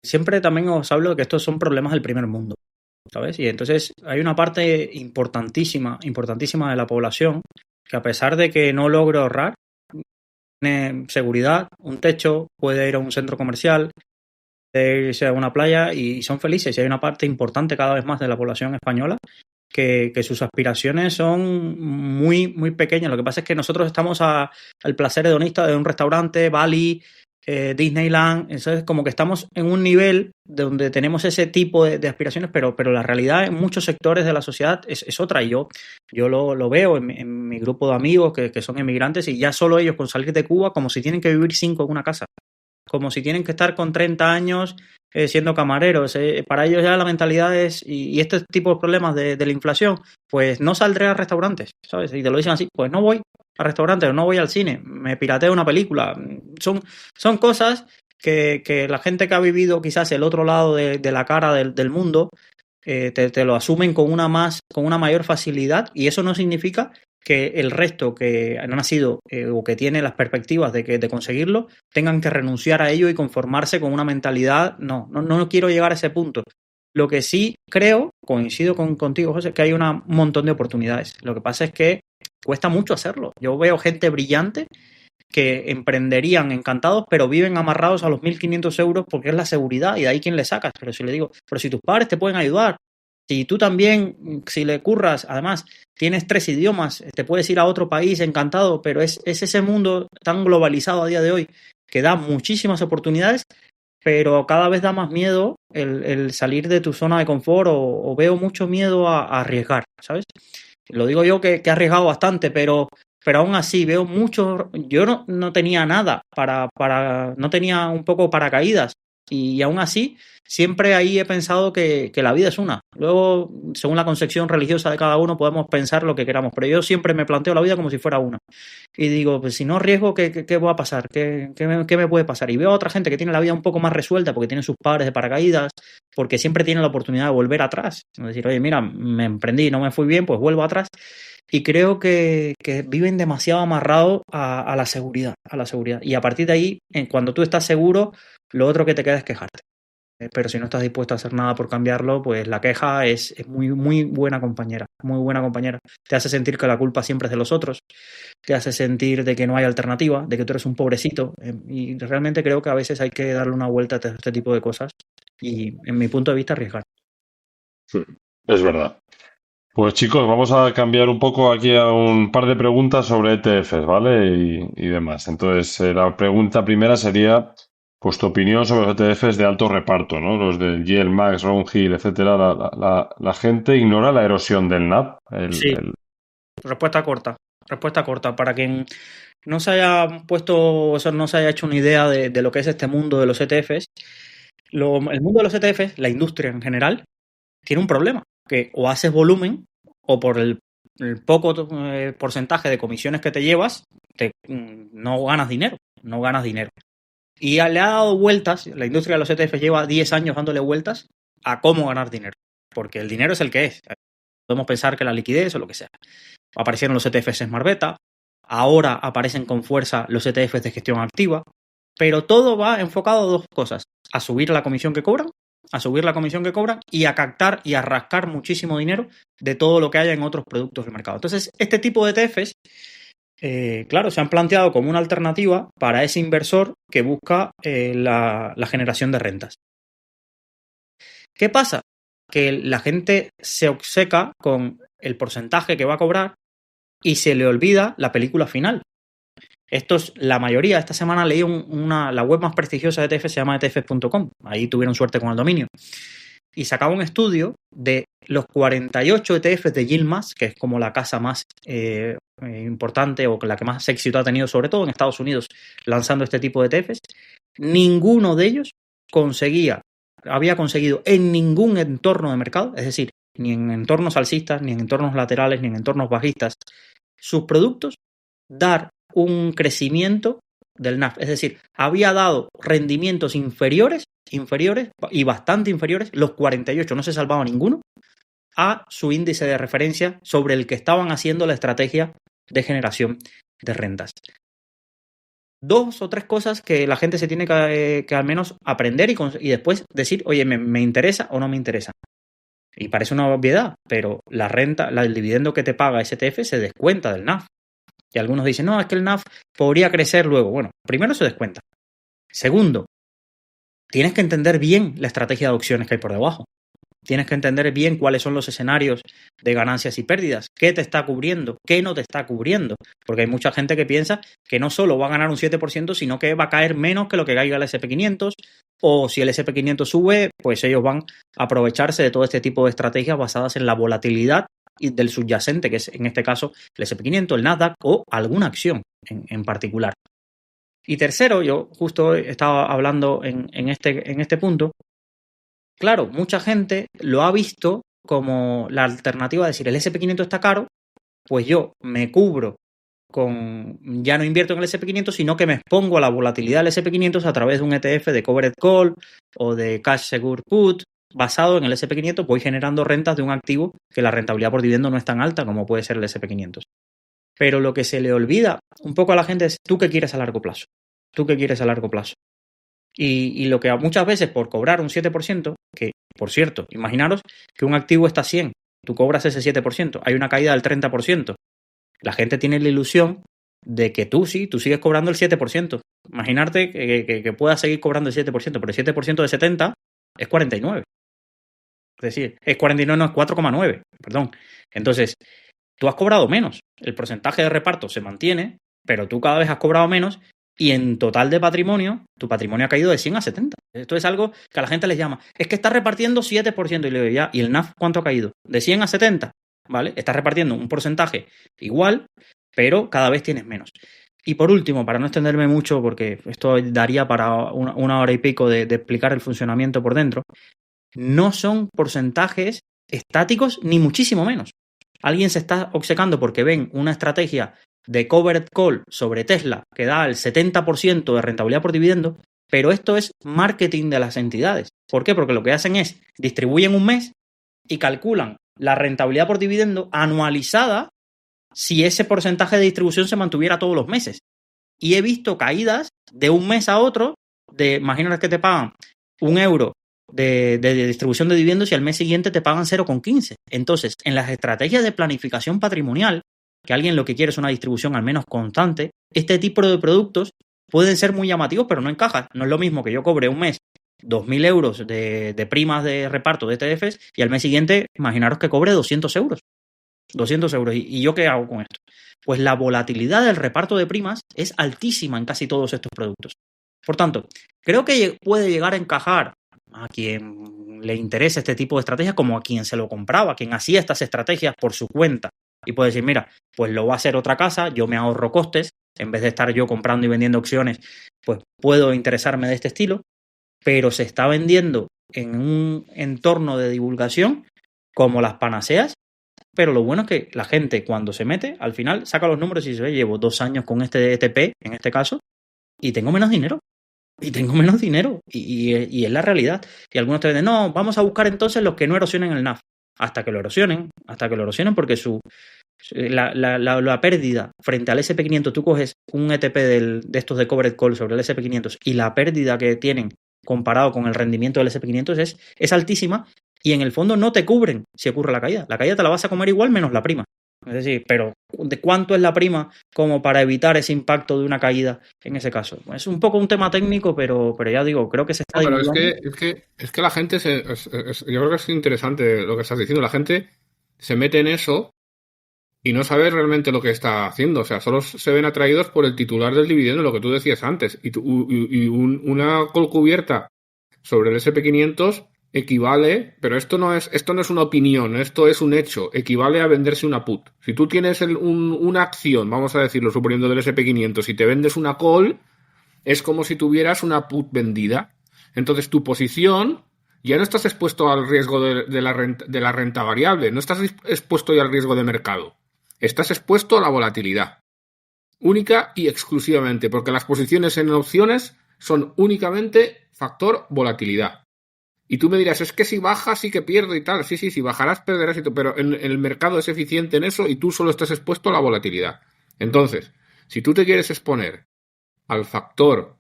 siempre también os hablo de que estos son problemas del primer mundo, ¿sabes? Y entonces hay una parte importantísima de la población que a pesar de que no logre ahorrar, tiene seguridad, un techo, puede ir a un centro comercial, puede irse a una playa y son felices. Y hay una parte importante cada vez más de la población española que sus aspiraciones son muy, muy pequeñas. Lo que pasa es que nosotros estamos al placer hedonista de un restaurante, Bali, Disneyland. Entonces, como que estamos en un nivel donde tenemos ese tipo de aspiraciones, pero la realidad en muchos sectores de la sociedad es otra. Y yo lo veo en mi grupo de amigos que son emigrantes y ya solo ellos con salir de Cuba, como si tienen que vivir 5 en una casa, como si tienen que estar con 30 años siendo camareros. Para ellos ya la mentalidad es, y este tipo de problemas de la inflación, pues no saldré a restaurantes, ¿sabes? Y te lo dicen así, pues no voy a restaurantes, no voy al cine, me pirateo una película. Son cosas que la gente que ha vivido quizás el otro lado de la cara del mundo, te lo asumen con una mayor facilidad, y eso no significa que el resto que han nacido o que tiene las perspectivas de conseguirlo tengan que renunciar a ello y conformarse con una mentalidad. No quiero llegar a ese punto. Lo que sí creo, coincido contigo, José, que hay un montón de oportunidades. Lo que pasa es que cuesta mucho hacerlo. Yo veo gente brillante que emprenderían encantados, pero viven amarrados a los 1.500 euros porque es la seguridad y de ahí quién le sacas. Pero si le digo, pero si tus padres te pueden ayudar, si tú también, si le curras, además, tienes 3 idiomas, te puedes ir a otro país encantado, pero es ese mundo tan globalizado a día de hoy que da muchísimas oportunidades, pero cada vez da más miedo el salir de tu zona de confort o veo mucho miedo a arriesgar, ¿sabes? Lo digo yo que he arriesgado bastante, pero aún así veo mucho. Yo no tenía nada no tenía un poco paracaídas y aún así siempre ahí he pensado que la vida es una. Luego, según la concepción religiosa de cada uno, podemos pensar lo que queramos, pero yo siempre me planteo la vida como si fuera una. Y digo, pues si no arriesgo, ¿qué va a pasar? ¿Qué me puede pasar? Y veo a otra gente que tiene la vida un poco más resuelta porque tiene sus padres de paracaídas, porque siempre tiene la oportunidad de volver atrás. Es decir, oye, mira, me emprendí, no me fui bien, pues vuelvo atrás. Y creo que viven demasiado amarrados a la seguridad, a la seguridad. Y a partir de ahí, cuando tú estás seguro, lo otro que te queda es quejarte. Pero si no estás dispuesto a hacer nada por cambiarlo, pues la queja es muy, muy buena compañera, muy buena compañera. Te hace sentir que la culpa siempre es de los otros, te hace sentir de que no hay alternativa, de que tú eres un pobrecito. Y realmente creo que a veces hay que darle una vuelta a este tipo de cosas y, en mi punto de vista, arriesgar. Sí, es verdad. Pues chicos, vamos a cambiar un poco aquí a un par de preguntas sobre ETFs, ¿vale? Y demás. Entonces, la pregunta primera sería, pues tu opinión sobre los ETFs de alto reparto, ¿no? Los del Yield Max, Round Hill, etcétera. La gente ignora la erosión del NAV. Sí, respuesta corta. Para quien no se haya puesto, eso no se haya hecho una idea de lo que es este mundo de los ETFs, el mundo de los ETFs, la industria en general, tiene un problema, que o haces volumen o por el poco porcentaje de comisiones que te llevas, no ganas dinero. Y le ha dado vueltas, la industria de los ETFs lleva 10 años dándole vueltas a cómo ganar dinero, porque el dinero es el que es. Podemos pensar que la liquidez o lo que sea. Aparecieron los ETFs Smart Beta, ahora aparecen con fuerza los ETFs de gestión activa, pero todo va enfocado a 2 cosas: a subir la comisión que cobran, y a captar y a rascar muchísimo dinero de todo lo que haya en otros productos del mercado. Entonces, este tipo de ETFs, claro, se han planteado como una alternativa para ese inversor que busca la generación de rentas. ¿Qué pasa? Que la gente se obceca con el porcentaje que va a cobrar y se le olvida la película final. La mayoría, esta semana leí la web más prestigiosa de ETF, se llama etfs.com, ahí tuvieron suerte con el dominio, y sacaba un estudio de los 48 ETFs de Yield Max, que es como la casa más importante o la que más éxito ha tenido, sobre todo en Estados Unidos, lanzando este tipo de ETFs. Ninguno de ellos había conseguido en ningún entorno de mercado, es decir, ni en entornos alcistas, ni en entornos laterales, ni en entornos bajistas, sus productos dar un crecimiento del NAV. Es decir, había dado rendimientos inferiores y bastante inferiores, los 48, no se salvaba ninguno, a su índice de referencia sobre el que estaban haciendo la estrategia de generación de rentas. 2 o 3 cosas que la gente se tiene que al menos aprender y después decir, oye, ¿me interesa o no me interesa? Y parece una obviedad, pero la renta, el dividendo que te paga ese ETF se descuenta del NAV. Y algunos dicen, no, es que el NAV podría crecer luego. Bueno, primero se descuenta. Segundo, tienes que entender bien la estrategia de opciones que hay por debajo. Tienes que entender bien cuáles son los escenarios de ganancias y pérdidas, qué te está cubriendo, qué no te está cubriendo. Porque hay mucha gente que piensa que no solo va a ganar un 7%, sino que va a caer menos que lo que caiga el S&P500, o si el S&P500 sube, pues ellos van a aprovecharse de todo este tipo de estrategias basadas en la volatilidad y del subyacente, que es en este caso el S&P500, el Nasdaq o alguna acción en particular. Y tercero, yo justo estaba hablando en este punto. Claro, mucha gente lo ha visto como la alternativa de decir, el S&P500 está caro, pues yo me cubro ya no invierto en el S&P500, sino que me expongo a la volatilidad del S&P500 a través de un ETF de Covered Call o de Cash Secure Put. Basado en el S&P500 voy generando rentas de un activo que la rentabilidad por dividendo no es tan alta como puede ser el S&P500. Pero lo que se le olvida un poco a la gente es tú qué quieres a largo plazo. Tú qué quieres a largo plazo. Y lo que muchas veces por cobrar un 7%, que por cierto, imaginaros que un activo está a 100, tú cobras ese 7%, hay una caída del 30%. La gente tiene la ilusión de que tú sigues cobrando el 7%. Imaginarte que puedas seguir cobrando el 7%, pero el 7% de 70 es 49. Es decir, es 49, no es 4,9, perdón. Entonces, tú has cobrado menos. El porcentaje de reparto se mantiene, pero tú cada vez has cobrado menos y en total de patrimonio, tu patrimonio ha caído de 100 a 70. Esto es algo que a la gente les llama. Es que estás repartiendo 7%. Y le digo, ya, ¿y el NAV cuánto ha caído? De 100 a 70, ¿vale? Estás repartiendo un porcentaje igual, pero cada vez tienes menos. Y por último, para no extenderme mucho, porque esto daría para una hora y pico de explicar el funcionamiento por dentro, no son porcentajes estáticos ni muchísimo menos. Alguien se está obcecando porque ven una estrategia de covered call sobre Tesla que da el 70% de rentabilidad por dividendo, pero esto es marketing de las entidades. ¿Por qué? Porque lo que hacen es distribuyen un mes y calculan la rentabilidad por dividendo anualizada si ese porcentaje de distribución se mantuviera todos los meses. Y he visto caídas de un mes a otro, imagínate que te pagan €1 de distribución de dividendos y al mes siguiente te pagan 0,15. Entonces, en las estrategias de planificación patrimonial, que alguien lo que quiere es una distribución al menos constante, este tipo de productos pueden ser muy llamativos, pero no encajan. No es lo mismo que yo cobre un mes 2.000 euros de primas de reparto de ETFs y al mes siguiente, imaginaros que cobre 200 euros. 200 euros. ¿Y yo qué hago con esto? Pues la volatilidad del reparto de primas es altísima en casi todos estos productos. Por tanto, creo que puede llegar a encajar a quien le interese este tipo de estrategias como a quien se lo compraba, a quien hacía estas estrategias por su cuenta. Y puede decir, mira, pues lo va a hacer otra casa, yo me ahorro costes, en vez de estar yo comprando y vendiendo opciones, pues puedo interesarme de este estilo, pero se está vendiendo en un entorno de divulgación como las panaceas, pero lo bueno es que la gente cuando se mete, al final saca los números y dice, llevo 2 años con este ETP, en este caso, y tengo menos dinero. Y es la realidad. Y algunos te dicen, no, vamos a buscar entonces los que no erosionen el NAV. Hasta que lo erosionen, porque la pérdida frente al SP500, tú coges un ETP de estos de covered call sobre el SP500 y la pérdida que tienen comparado con el rendimiento del SP500 es altísima y en el fondo no te cubren si ocurre la caída. La caída te la vas a comer igual menos la prima. Es decir, pero ¿de cuánto es la prima como para evitar ese impacto de una caída en ese caso? Es un poco un tema técnico, pero ya digo, creo que se está... No, pero es que la gente, yo creo que es interesante lo que estás diciendo, la gente se mete en eso y no sabe realmente lo que está haciendo, o sea, solo se ven atraídos por el titular del dividendo, lo que tú decías antes, y una call cubierta sobre el SP500 equivale, pero esto no es una opinión, esto es un hecho, equivale a venderse una put. Si tú tienes una acción, vamos a decirlo, suponiendo del SP500, y te vendes una call, es como si tuvieras una put vendida. Entonces tu posición, ya no estás expuesto al riesgo de la renta variable, no estás expuesto ya al riesgo de mercado, estás expuesto a la volatilidad, única y exclusivamente, porque las posiciones en opciones son únicamente factor volatilidad. Y tú me dirás, es que si baja sí que pierdo y tal. Sí, si bajarás perderás y todo, pero el mercado es eficiente en eso y tú solo estás expuesto a la volatilidad. Entonces, si tú te quieres exponer al factor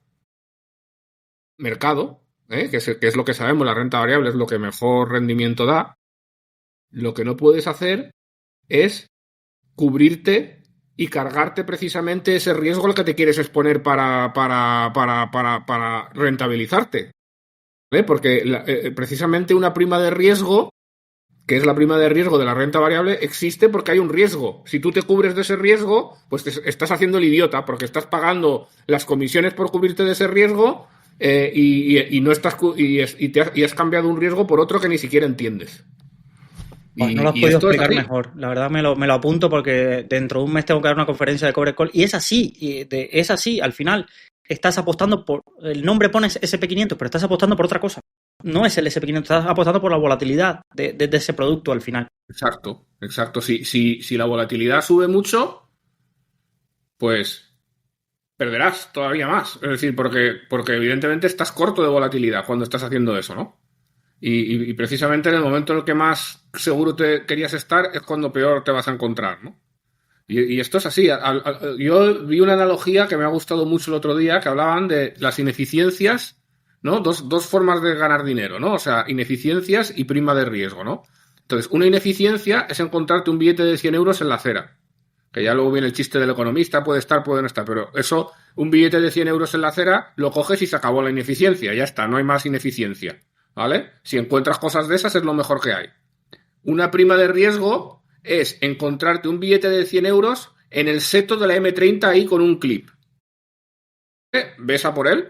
mercado, que es lo que sabemos, la renta variable es lo que mejor rendimiento da, lo que no puedes hacer es cubrirte y cargarte precisamente ese riesgo al que te quieres exponer para rentabilizarte. Porque precisamente una prima de riesgo, que es la prima de riesgo de la renta variable, existe porque hay un riesgo. Si tú te cubres de ese riesgo, pues te estás haciendo el idiota, porque estás pagando las comisiones por cubrirte de ese riesgo y no estás y has cambiado un riesgo por otro que ni siquiera entiendes. Pues no lo has podido explicar mejor. La verdad me lo apunto porque dentro de un mes tengo que dar una conferencia de covered call y es así, al final. Estás apostando por... El nombre pone SP500, pero estás apostando por otra cosa. No es el SP500, estás apostando por la volatilidad de ese producto al final. Exacto. Si la volatilidad sube mucho, pues perderás todavía más. Es decir, porque evidentemente estás corto de volatilidad cuando estás haciendo eso, ¿no? Y precisamente en el momento en el que más seguro te querías estar es cuando peor te vas a encontrar, ¿no? Y esto es así. Yo vi una analogía que me ha gustado mucho el otro día, que hablaban de las ineficiencias, ¿no? Dos formas de ganar dinero, ¿no? O sea, ineficiencias y prima de riesgo, ¿no? Entonces, una ineficiencia es encontrarte un billete de 100 euros en la acera. Que ya luego viene el chiste del economista, puede estar, puede no estar, pero eso, un billete de 100 euros en la acera, lo coges y se acabó la ineficiencia, ya está, no hay más ineficiencia, ¿vale? Si encuentras cosas de esas es lo mejor que hay. Una prima de riesgo es encontrarte un billete de 100 euros en el seto de la M30 ahí con un clip. Ves a por él,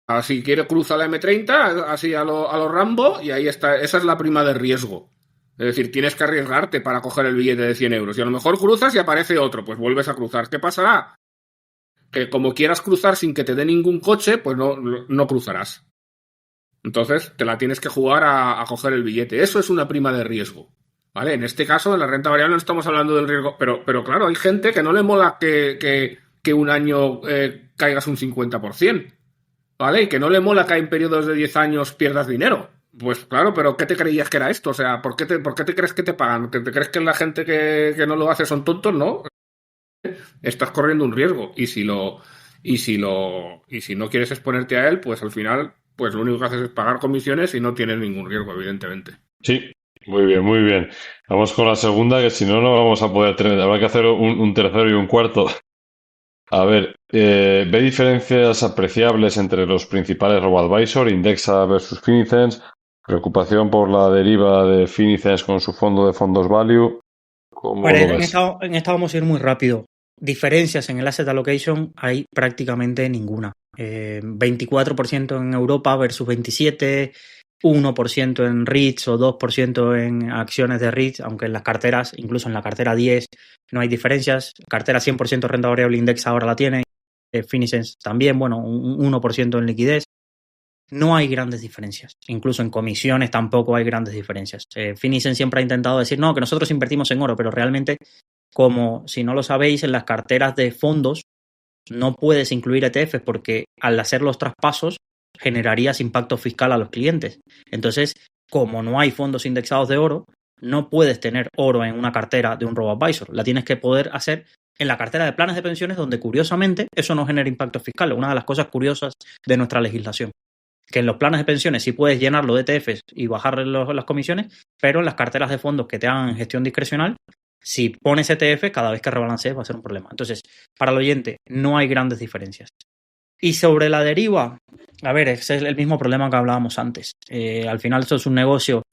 así quiere cruzar la M30, así a lo Rambo, y ahí está, esa es la prima de riesgo. Es decir, tienes que arriesgarte para coger el billete de 100 euros. Y a lo mejor cruzas y aparece otro, pues vuelves a cruzar. ¿Qué pasará? Que como quieras cruzar sin que te dé ningún coche, pues no cruzarás. Entonces te la tienes que jugar a coger el billete. Eso es una prima de riesgo. ¿Vale? En este caso, en la renta variable no estamos hablando del riesgo. Pero claro, hay gente que no le mola que un año caigas un 50%. ¿Vale? Y que no le mola que en periodos de 10 años pierdas dinero. Pues claro, pero ¿qué te creías que era esto? O sea, ¿por qué te crees que te pagan? ¿Te crees que la gente que no lo hace son tontos? No. Estás corriendo un riesgo. Y si no quieres exponerte a él, pues al final, pues lo único que haces es pagar comisiones y no tienes ningún riesgo, evidentemente. Sí, muy bien, muy bien. Vamos con la segunda, que si no, no vamos a poder tener. Habrá que hacer un tercero y un cuarto. A ver, ¿ve diferencias apreciables entre los principales robo-advisor, Indexa versus Finicens? Preocupación por la deriva de Finicens con su fondo de fondos value. ¿Cómo Vale, lo ves? en esta vamos a ir muy rápido. Diferencias en el asset allocation hay prácticamente ninguna. 24% en Europa versus 27%, 1% en REITs o 2% en acciones de REITs, aunque en las carteras, incluso en la cartera 10, no hay diferencias. Cartera 100% renta variable index ahora la tiene. Finicens también, bueno, un 1% en liquidez. No hay grandes diferencias. Incluso en comisiones tampoco hay grandes diferencias. Finicens siempre ha intentado decir, no, que nosotros invertimos en oro, pero realmente, como si no lo sabéis, en las carteras de fondos no puedes incluir ETFs porque al hacer los traspasos generarías impacto fiscal a los clientes. Entonces, como no hay fondos indexados de oro, no puedes tener oro en una cartera de un robo-advisor. La tienes que poder hacer en la cartera de planes de pensiones, donde curiosamente eso no genera impacto fiscal. Es una de las cosas curiosas de nuestra legislación. Que en los planes de pensiones sí puedes llenarlo de ETFs y bajar las comisiones, pero en las carteras de fondos que te hagan gestión discrecional, si pones ETF, cada vez que rebalancees va a ser un problema. Entonces, para el oyente, no hay grandes diferencias. Y sobre la deriva, a ver, ese es el mismo problema que hablábamos antes. Al final esto es un negocio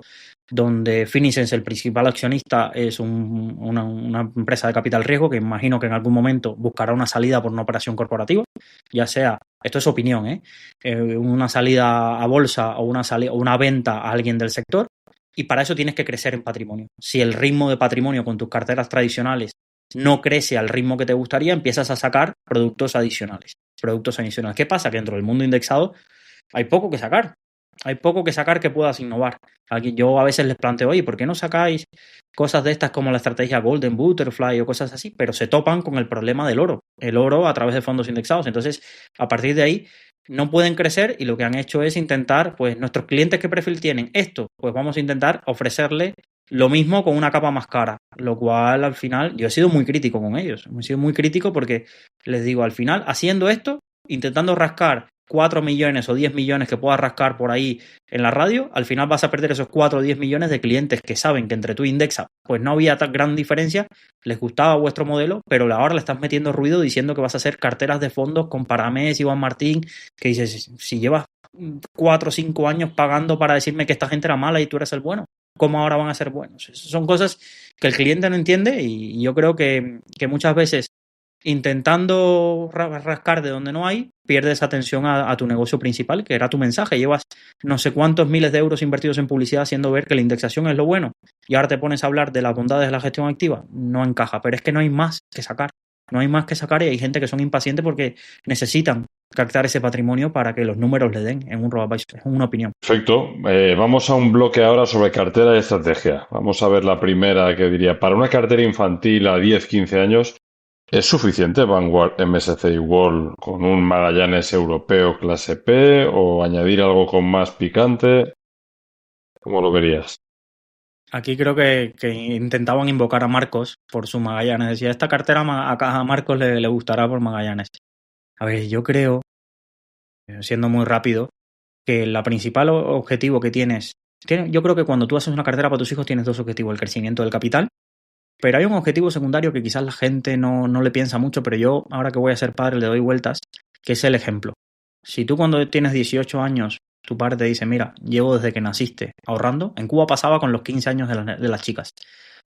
donde Finicens, el principal accionista, es una empresa de capital riesgo que imagino que en algún momento buscará una salida por una operación corporativa, ya sea, esto es opinión, una salida a bolsa o una venta a alguien del sector, y para eso tienes que crecer en patrimonio. Si el ritmo de patrimonio con tus carteras tradicionales no crece al ritmo que te gustaría, empiezas a sacar productos adicionales. ¿Qué pasa? Que dentro del mundo indexado hay poco que sacar. Hay poco que sacar que puedas innovar. Aquí yo a veces les planteo, oye, ¿por qué no sacáis cosas de estas como la estrategia Golden Butterfly o cosas así? Pero se topan con el problema del oro. El oro a través de fondos indexados. Entonces, a partir de ahí, no pueden crecer y lo que han hecho es intentar, pues, nuestros clientes, ¿qué perfil tienen? Esto, pues vamos a intentar ofrecerle lo mismo con una capa más cara. Lo cual, al final, yo he sido muy crítico con ellos. He sido muy crítico porque les digo, al final, haciendo esto, intentando rascar 4 millones o 10 millones que puedas rascar por ahí en la radio, al final vas a perder esos 4 o 10 millones de clientes que saben que entre tú Indexa pues no había tan gran diferencia, les gustaba vuestro modelo, pero ahora le estás metiendo ruido diciendo que vas a hacer carteras de fondos con Paramés y Juan Martín, que dices, si llevas 4 o 5 años pagando para decirme que esta gente era mala y tú eres el bueno, ¿cómo ahora van a ser buenos? Son cosas que el cliente no entiende y yo creo que muchas veces intentando rascar de donde no hay, pierdes atención a tu negocio principal, que era tu mensaje. Llevas no sé cuántos miles de euros invertidos en publicidad haciendo ver que la indexación es lo bueno y ahora te pones a hablar de las bondades de la gestión activa. No encaja, pero es que no hay más que sacar. No hay más que sacar y hay gente que son impacientes porque necesitan captar ese patrimonio para que los números le den en un robo-advisor. Es una opinión. Perfecto. Vamos a un bloque ahora sobre cartera y estrategia. Vamos a ver la primera que diría, para una cartera infantil a 10-15 años, ¿es suficiente Vanguard, MSCI World con un Magallanes europeo clase P o añadir algo con más picante? ¿Cómo lo verías? Aquí creo que intentaban invocar a Marcos por su Magallanes. Decía, esta cartera a Marcos le gustará por Magallanes. A ver, yo creo, siendo muy rápido, que el principal objetivo que yo creo que cuando tú haces una cartera para tus hijos tienes dos objetivos, el crecimiento del capital, pero hay un objetivo secundario que quizás la gente no le piensa mucho, pero yo, ahora que voy a ser padre, le doy vueltas, que es el ejemplo. Si tú cuando tienes 18 años, tu padre te dice, mira, llevo desde que naciste ahorrando, en Cuba pasaba con los 15 años de las chicas.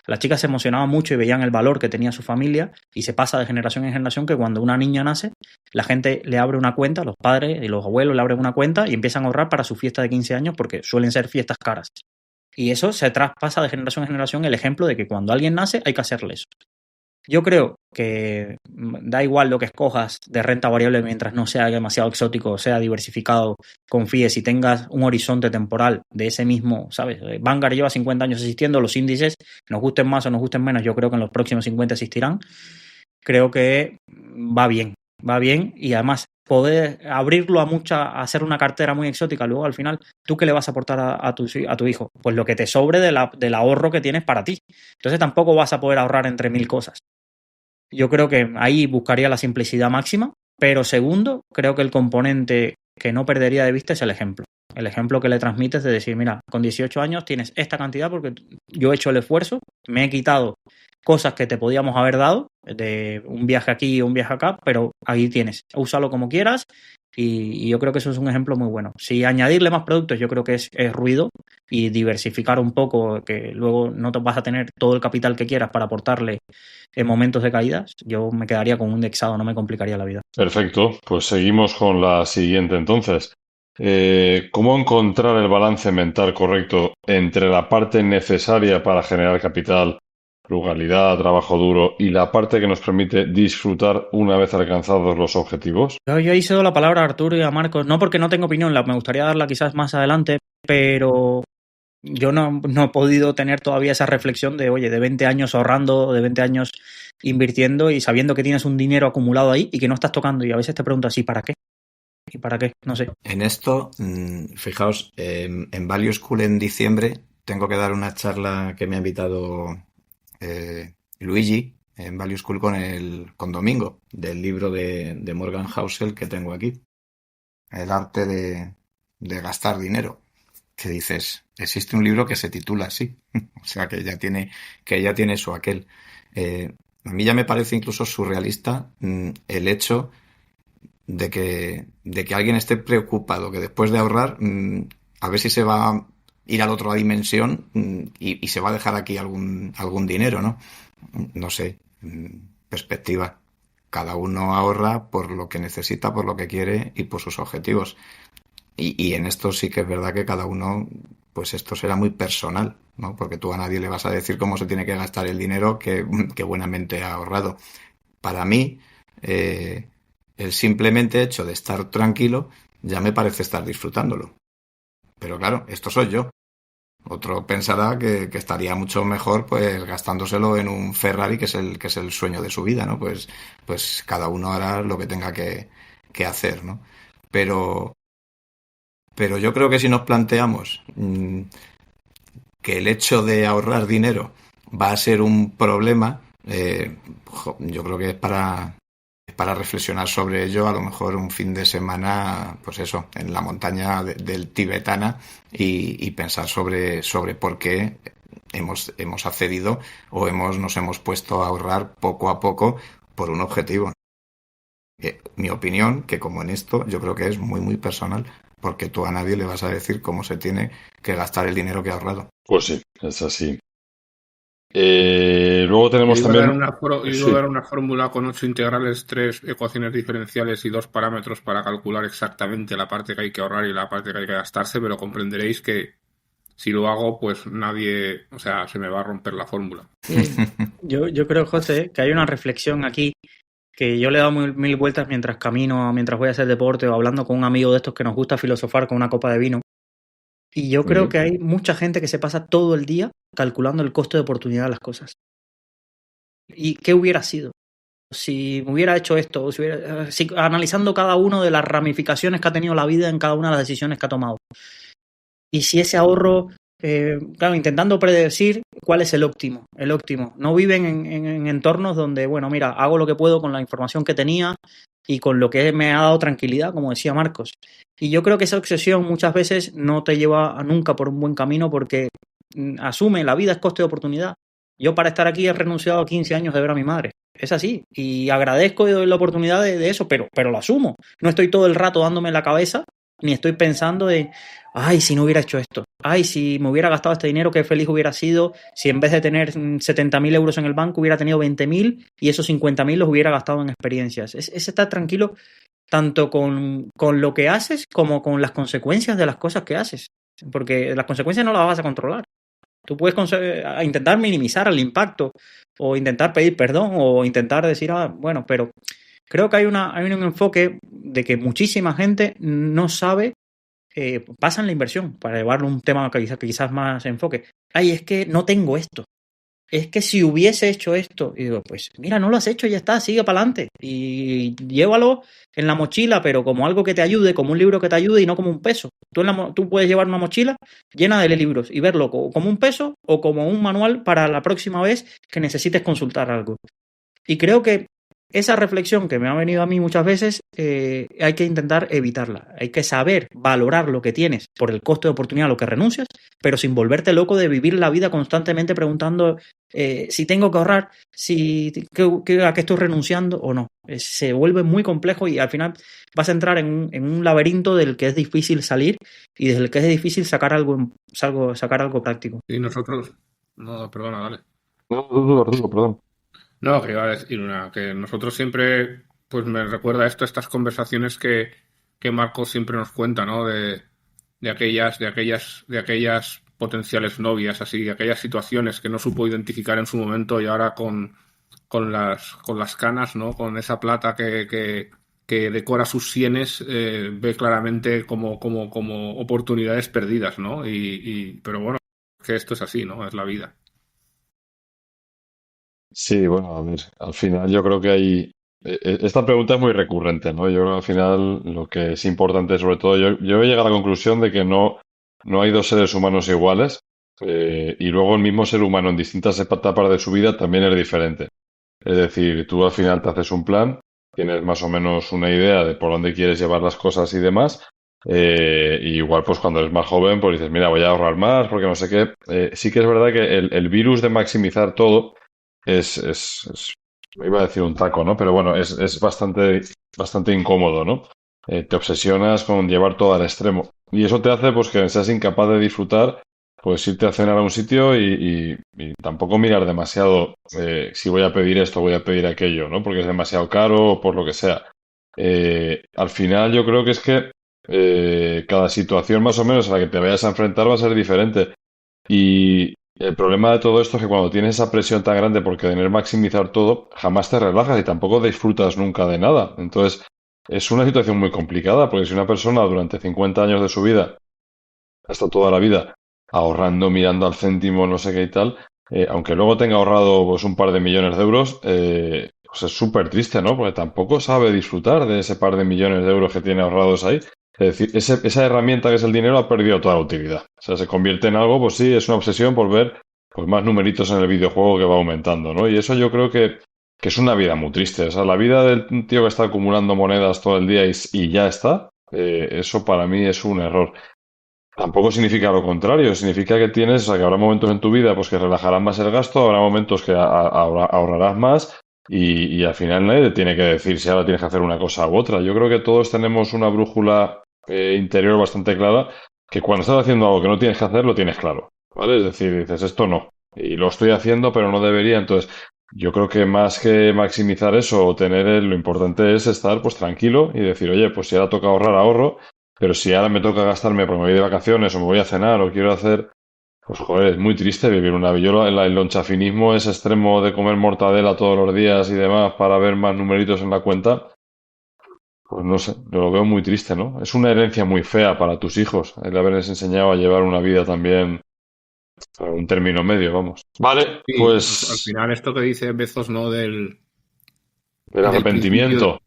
Las chicas se emocionaban mucho y veían el valor que tenía su familia y se pasa de generación en generación que cuando una niña nace, la gente le abre una cuenta, los padres y los abuelos le abren una cuenta y empiezan a ahorrar para su fiesta de 15 años porque suelen ser fiestas caras. Y eso se traspasa de generación en generación el ejemplo de que cuando alguien nace hay que hacerle eso. Yo creo que da igual lo que escojas de renta variable mientras no sea demasiado exótico, sea diversificado, confíes y tengas un horizonte temporal de ese mismo, ¿sabes? Vanguard lleva 50 años existiendo, los índices, nos gusten más o nos gusten menos, yo creo que en los próximos 50 existirán. Creo que va bien y además poder abrirlo a hacer una cartera muy exótica, luego al final, ¿tú qué le vas a aportar a tu hijo? Pues lo que te sobre del ahorro que tienes para ti. Entonces tampoco vas a poder ahorrar entre mil cosas. Yo creo que ahí buscaría la simplicidad máxima, pero segundo, creo que el componente que no perdería de vista es el ejemplo. El ejemplo que le transmites de decir, mira, con 18 años tienes esta cantidad porque yo he hecho el esfuerzo, me he quitado cosas que te podíamos haber dado, de un viaje aquí o un viaje acá, pero ahí tienes, úsalo como quieras y yo creo que eso es un ejemplo muy bueno. Si añadirle más productos yo creo que es ruido y diversificar un poco, que luego no te vas a tener todo el capital que quieras para aportarle en momentos de caídas, yo me quedaría con un indexado, no me complicaría la vida. Perfecto, pues seguimos con la siguiente entonces. ¿Cómo encontrar el balance mental correcto entre la parte necesaria para generar capital, frugalidad, trabajo duro y la parte que nos permite disfrutar una vez alcanzados los objetivos? Yo he cedo la palabra a Arturo y a Marcos, no porque no tengo opinión, me gustaría darla quizás más adelante, pero yo no he podido tener todavía esa reflexión de, oye, de 20 años ahorrando, de 20 años invirtiendo y sabiendo que tienes un dinero acumulado ahí y que no estás tocando. Y a veces te preguntas, ¿y para qué? ¿Y para qué? No sé. En esto, fijaos, en Value School en diciembre tengo que dar una charla que me ha invitado Luigi en Value School con Domingo, del libro de Morgan Housel que tengo aquí, El arte de gastar dinero. Que dices, existe un libro que se titula así, o sea que ya tiene su aquel. A mí ya me parece incluso surrealista el hecho de que alguien esté preocupado que después de ahorrar, a ver si se va a ir a la otra dimensión y se va a dejar aquí algún dinero, ¿no? No sé, perspectiva. Cada uno ahorra por lo que necesita, por lo que quiere y por sus objetivos. Y en esto sí que es verdad que cada uno, pues esto será muy personal, ¿no? Porque tú a nadie le vas a decir cómo se tiene que gastar el dinero que buenamente ha ahorrado. Para mí, el simplemente hecho de estar tranquilo ya me parece estar disfrutándolo. Pero claro, esto soy yo. Otro pensará que estaría mucho mejor pues gastándoselo en un Ferrari que es el sueño de su vida, ¿no? Pues cada uno hará lo que tenga que hacer, ¿no? Pero yo creo que si nos planteamos que el hecho de ahorrar dinero va a ser un problema, yo creo que es para reflexionar sobre ello, a lo mejor un fin de semana, pues eso, en la montaña del Tibetana y pensar sobre por qué hemos accedido o nos hemos puesto a ahorrar poco a poco por un objetivo. Mi opinión, que como en esto, yo creo que es muy, muy personal, porque tú a nadie le vas a decir cómo se tiene que gastar el dinero que ha ahorrado. Pues sí, es así. Luego tenemos también... Iba a dar una fórmula con 8 integrales, 3 ecuaciones diferenciales y 2 parámetros para calcular exactamente la parte que hay que ahorrar y la parte que hay que gastarse, pero comprenderéis que si lo hago, pues nadie, o sea, se me va a romper la fórmula. Yo creo, José, que hay una reflexión aquí que yo le he dado mil vueltas mientras camino, mientras voy a hacer deporte o hablando con un amigo de estos que nos gusta filosofar con una copa de vino. Y yo creo que hay mucha gente que se pasa todo el día calculando el coste de oportunidad de las cosas. ¿Y qué hubiera sido? Si me hubiera hecho esto, analizando cada una de las ramificaciones que ha tenido la vida en cada una de las decisiones que ha tomado. Y si ese ahorro claro, intentando predecir cuál es el óptimo. No viven en entornos donde, bueno, mira, hago lo que puedo con la información que tenía y con lo que me ha dado tranquilidad, como decía Marcos. Y yo creo que esa obsesión muchas veces no te lleva nunca por un buen camino porque asume, la vida es coste de oportunidad. Yo para estar aquí he renunciado a 15 años de ver a mi madre. Es así. Y agradezco y doy la oportunidad de eso, pero lo asumo. No estoy todo el rato dándome la cabeza, ni estoy pensando de, ay, si no hubiera hecho esto. Ay, si me hubiera gastado este dinero, qué feliz hubiera sido si en vez de tener 70.000 euros en el banco hubiera tenido 20.000 y esos 50.000 los hubiera gastado en experiencias. Es estar tranquilo tanto con lo que haces como con las consecuencias de las cosas que haces. Porque las consecuencias no las vas a controlar. Tú puedes intentar minimizar el impacto o intentar pedir perdón o intentar decir, bueno, pero creo que hay un enfoque de que muchísima gente no sabe, pasa en la inversión, para llevarlo a un tema que quizás más enfoque. Ay, es que no tengo esto. Es que si hubiese hecho esto, y digo, pues mira, no lo has hecho, ya está, sigue para adelante y llévalo en la mochila, pero como algo que te ayude, como un libro que te ayude y no como un peso. Tú puedes llevar una mochila llena de libros y verlo como un peso o como un manual para la próxima vez que necesites consultar algo. Y creo que esa reflexión que me ha venido a mí muchas veces, hay que intentar evitarla. Hay que saber valorar lo que tienes por el costo de oportunidad a lo que renuncias, pero sin volverte loco de vivir la vida constantemente preguntando si tengo que ahorrar, a qué estoy renunciando o no. Se vuelve muy complejo y al final vas a entrar en un laberinto del que es difícil salir y del que es difícil sacar algo práctico. Y nosotros... No, perdona, dale. No, Arturo, perdón. No, que iba a decir que nosotros siempre, pues me recuerda esto, estas conversaciones que Marco siempre nos cuenta, ¿no? De aquellas potenciales novias, así, de aquellas situaciones que no supo identificar en su momento y ahora con las canas, ¿no? Con esa plata que decora sus sienes, ve claramente como oportunidades perdidas, ¿no? Pero bueno, que esto es así, ¿no? Es la vida. Sí, bueno, a ver, al final yo creo que esta pregunta es muy recurrente, ¿no? Yo creo que al final lo que es importante, sobre todo, yo he llegado a la conclusión de que no hay dos seres humanos iguales, y luego el mismo ser humano en distintas etapas de su vida también es diferente. Es decir, tú al final te haces un plan, tienes más o menos una idea de por dónde quieres llevar las cosas y demás. Y igual, pues cuando eres más joven, pues dices, mira, voy a ahorrar más porque no sé qué. Sí que es verdad que el virus de maximizar todo iba a decir un taco, ¿no? Pero bueno, es bastante incómodo, ¿no? Te obsesionas con llevar todo al extremo. Y eso te hace, pues, que seas incapaz de disfrutar, pues, irte a cenar a un sitio y tampoco mirar demasiado si voy a pedir esto, voy a pedir aquello, ¿no? Porque es demasiado caro o por lo que sea. Al final, yo creo que es que cada situación más o menos a la que te vayas a enfrentar va a ser diferente. Y el problema de todo esto es que cuando tienes esa presión tan grande por querer maximizar todo, jamás te relajas y tampoco disfrutas nunca de nada. Entonces, es una situación muy complicada, porque si una persona durante 50 años de su vida, hasta toda la vida, ahorrando, mirando al céntimo, no sé qué y tal, aunque luego tenga ahorrado pues, un par de millones de euros, pues es súper triste, ¿no? Porque tampoco sabe disfrutar de ese par de millones de euros que tiene ahorrados ahí. Es decir, esa herramienta que es el dinero ha perdido toda la utilidad. O sea, se convierte en algo, pues sí, es una obsesión por ver pues, más numeritos en el videojuego que va aumentando, ¿no? Y eso yo creo que es una vida muy triste. O sea, la vida del tío que está acumulando monedas todo el día y ya está, eso para mí es un error. Tampoco significa lo contrario, significa que tienes, o sea, que habrá momentos en tu vida pues que relajarás más el gasto, habrá momentos que ahorrarás más y al final nadie te tiene que decir si ahora tienes que hacer una cosa u otra. Yo creo que todos tenemos una brújula interior bastante clara que cuando estás haciendo algo que no tienes que hacer, lo tienes claro, ¿vale? Es decir, dices esto no, y lo estoy haciendo pero no debería, entonces yo creo que más que maximizar eso o tener lo importante es estar pues tranquilo y decir, oye, pues si ahora toca ahorrar, ahorro. Pero si ahora me toca gastarme porque me voy de vacaciones o me voy a cenar o quiero hacer, pues joder, es muy triste vivir una vida. Yo el lonchafinismo ese extremo de comer mortadela todos los días y demás para ver más numeritos en la cuenta, pues no sé, yo lo veo muy triste, ¿no? Es una herencia muy fea para tus hijos, el haberles enseñado a llevar una vida también, a un término medio, vamos. Vale, Sí, al pues final esto que dice Bezos, ¿no? el Del arrepentimiento,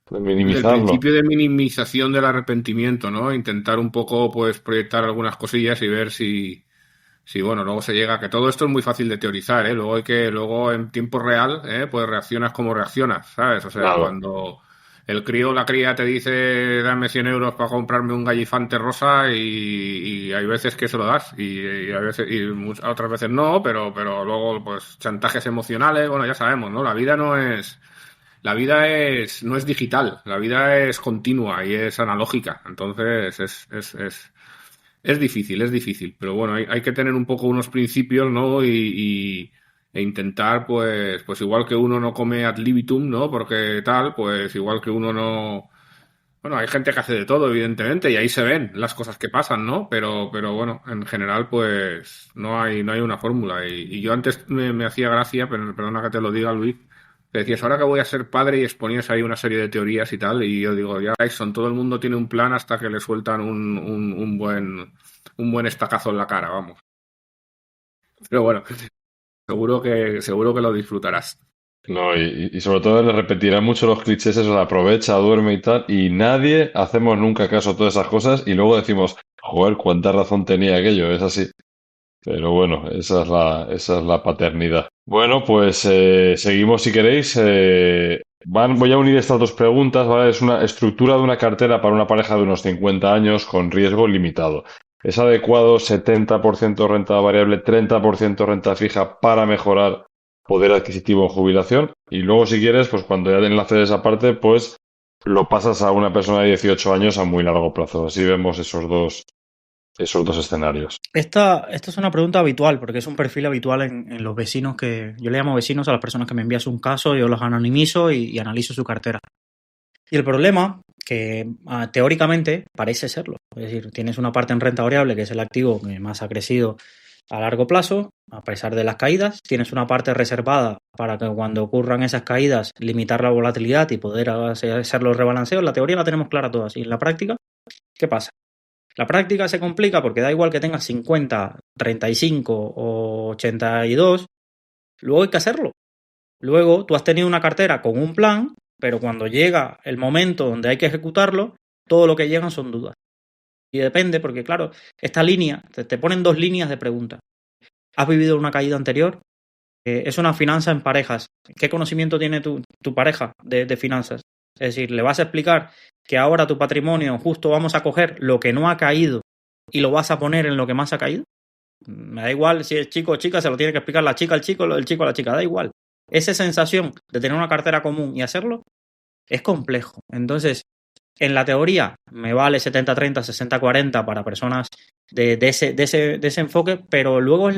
de del minimizarlo. principio de minimización del arrepentimiento, ¿no? Intentar un poco, pues, proyectar algunas cosillas y ver si Sí, bueno, luego se llega, que todo esto es muy fácil de teorizar, ¿eh? Luego en tiempo real, pues reaccionas como reaccionas, ¿sabes? O sea, Claro. cuando el crío o la cría te dice, dame 100 euros para comprarme un gallifante rosa y hay veces que se lo das y hay veces, otras veces no, pero luego, pues, chantajes emocionales, bueno, ya sabemos, ¿no? No es digital, la vida es continua y es analógica, entonces es difícil, pero bueno, hay que tener un poco unos principios, ¿no? E intentar, pues igual que uno no come ad libitum, ¿no? Porque tal, pues igual que uno no... Bueno, hay gente que hace de todo, evidentemente, y ahí se ven las cosas que pasan, ¿no? Pero bueno, en general, pues no hay una fórmula. Y yo antes me hacía gracia, pero perdona que te lo diga, Luis, te decías, ahora que voy a ser padre y exponías ahí una serie de teorías y tal, y yo digo, ya, Tyson, todo el mundo tiene un plan hasta que le sueltan un buen estacazo en la cara, vamos. Pero bueno, seguro que lo disfrutarás. No, y sobre todo le repetirán mucho los clichés, eso de aprovecha, duerme y tal, y nadie hacemos nunca caso a todas esas cosas y luego decimos, joder, cuánta razón tenía aquello, es así. Pero bueno, esa es la paternidad. Bueno, pues seguimos si queréis. Voy a unir estas dos preguntas, ¿vale? Es una estructura de una cartera para una pareja de unos 50 años con riesgo limitado. ¿Es adecuado 70% renta variable, 30% renta fija para mejorar poder adquisitivo en jubilación? Y luego, si quieres, pues cuando ya enlaces esa parte, pues lo pasas a una persona de 18 años a muy largo plazo. Así vemos esos dos escenarios. Esta es una pregunta habitual, porque es un perfil habitual en los vecinos que yo le llamo vecinos a las personas que me envían un caso, yo los anonimizo y analizo su cartera. Y el problema, que teóricamente parece serlo, es decir, tienes una parte en renta variable, que es el activo que más ha crecido a largo plazo, a pesar de las caídas, tienes una parte reservada para que cuando ocurran esas caídas limitar la volatilidad y poder hacer los rebalanceos. La teoría la tenemos clara todas y en la práctica, ¿qué pasa? La práctica se complica porque da igual que tengas 50, 35 o 82, luego hay que hacerlo. Luego tú has tenido una cartera con un plan, pero cuando llega el momento donde hay que ejecutarlo, todo lo que llegan son dudas. Y depende, porque claro, esta línea, te ponen dos líneas de preguntas. ¿Has vivido una caída anterior? Es una finanza en parejas. ¿Qué conocimiento tiene tu pareja de finanzas? Es decir, le vas a explicar que ahora tu patrimonio justo vamos a coger lo que no ha caído y lo vas a poner en lo que más ha caído. Me da igual si es chico o chica, se lo tiene que explicar la chica al chico, el chico a la chica, da igual. Esa sensación de tener una cartera común y hacerlo es complejo. Entonces, en la teoría me vale 70-30, 60-40 para personas de ese enfoque, pero luego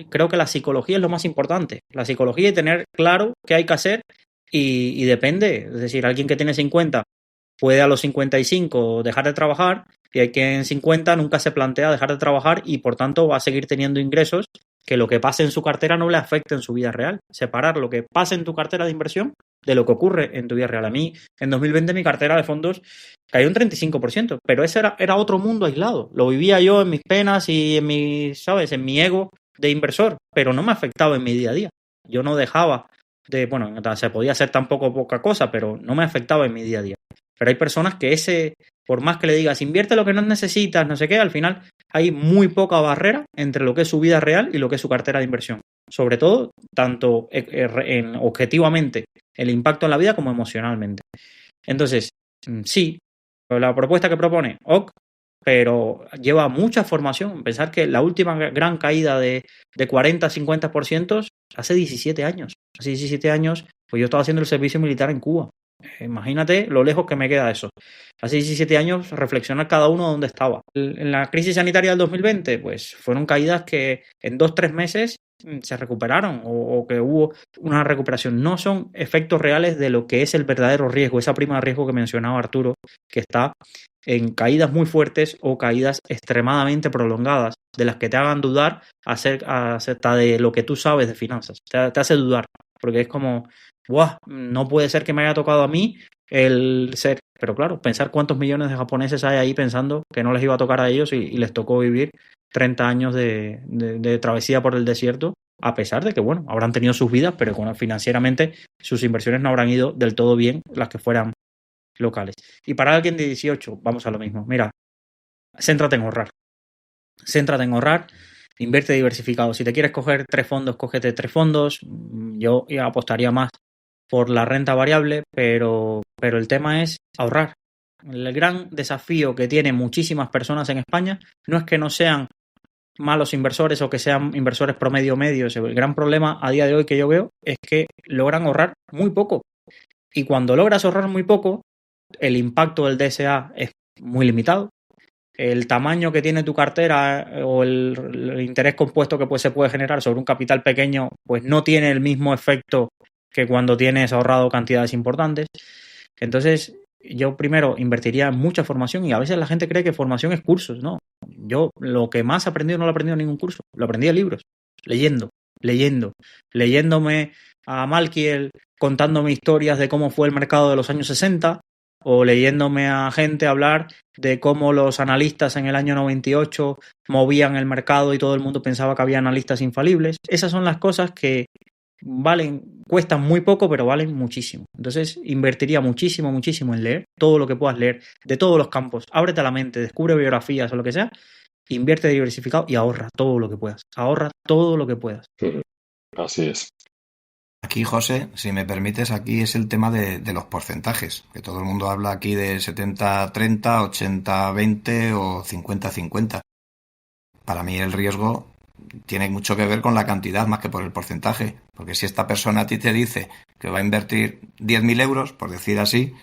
creo que la psicología es lo más importante. La psicología y tener claro qué hay que hacer y depende. Es decir, alguien que tiene 50 puede a los 55 dejar de trabajar y hay que en 50 nunca se plantea dejar de trabajar y por tanto va a seguir teniendo ingresos que lo que pase en su cartera no le afecte en su vida real. Separar lo que pase en tu cartera de inversión de lo que ocurre en tu vida real. A mí, en 2020, mi cartera de fondos cayó un 35%, pero ese era otro mundo aislado. Lo vivía yo en mis penas y en mi, ¿sabes?, en mi ego de inversor, pero no me afectaba en mi día a día. Yo no dejaba bueno, se podía hacer tampoco poca cosa, pero no me afectaba en mi día a día. Pero hay personas que por más que le digas, invierte lo que no necesitas, no sé qué, al final hay muy poca barrera entre lo que es su vida real y lo que es su cartera de inversión. Sobre todo, tanto objetivamente el impacto en la vida como emocionalmente. Entonces, sí, la propuesta que propone, ok, pero lleva mucha formación. Pensar que la última gran caída de 40-50% hace 17 años. Hace 17 años, pues yo estaba haciendo el servicio militar en Cuba. Imagínate lo lejos que me queda eso. Hace 17 años, reflexionar cada uno dónde estaba. En la crisis sanitaria del 2020, pues fueron caídas que en 2-3 meses se recuperaron o que hubo una recuperación. No son efectos reales de lo que es el verdadero riesgo, esa prima de riesgo que mencionaba Arturo, que está en caídas muy fuertes o caídas extremadamente prolongadas, de las que te hagan dudar acerca de lo que tú sabes de finanzas. Te hace dudar, porque es como, ¡buah! No puede ser que me haya tocado a mí el ser. Pero claro, pensar cuántos millones de japoneses hay ahí pensando que no les iba a tocar a ellos y les tocó vivir 30 años de travesía por el desierto, a pesar de que, bueno, habrán tenido sus vidas, pero financieramente sus inversiones no habrán ido del todo bien, las que fueran locales. Y para alguien de 18, vamos a lo mismo. Mira, céntrate en ahorrar. Céntrate en ahorrar invierte diversificado. Si te quieres coger 3 fondos, cógete 3 fondos. Yo apostaría más por la renta variable, pero el tema es ahorrar. El gran desafío que tienen muchísimas personas en España no es que no sean malos inversores o que sean inversores promedio medios. El gran problema a día de hoy que yo veo es que logran ahorrar muy poco. Y cuando logras ahorrar muy poco, el impacto del DSA es muy limitado. El tamaño que tiene tu cartera o el interés compuesto que se puede generar sobre un capital pequeño, pues no tiene el mismo efecto que cuando tienes ahorrado cantidades importantes. Entonces, yo primero invertiría en mucha formación, y a veces la gente cree que formación es cursos, ¿no? Yo lo que más he aprendido no lo he aprendido en ningún curso, lo aprendí en libros, leyéndome a Malkiel contándome historias de cómo fue el mercado de los años 60, o leyéndome a gente hablar de cómo los analistas en el año 98 movían el mercado y todo el mundo pensaba que había analistas infalibles. Esas son las cosas que cuestan muy poco, pero valen muchísimo. Entonces, invertiría muchísimo en leer todo lo que puedas leer, de todos los campos. Ábrete la mente, descubre biografías o lo que sea, invierte diversificado y ahorra todo lo que puedas. Ahorra todo lo que puedas. Así es. Aquí, José, si me permites, aquí es el tema de los porcentajes, que todo el mundo habla aquí de 70-30, 80-20 o 50-50. Para mí el riesgo tiene mucho que ver con la cantidad más que por el porcentaje, porque si esta persona a ti te dice que va a invertir 10.000 euros, por decir así,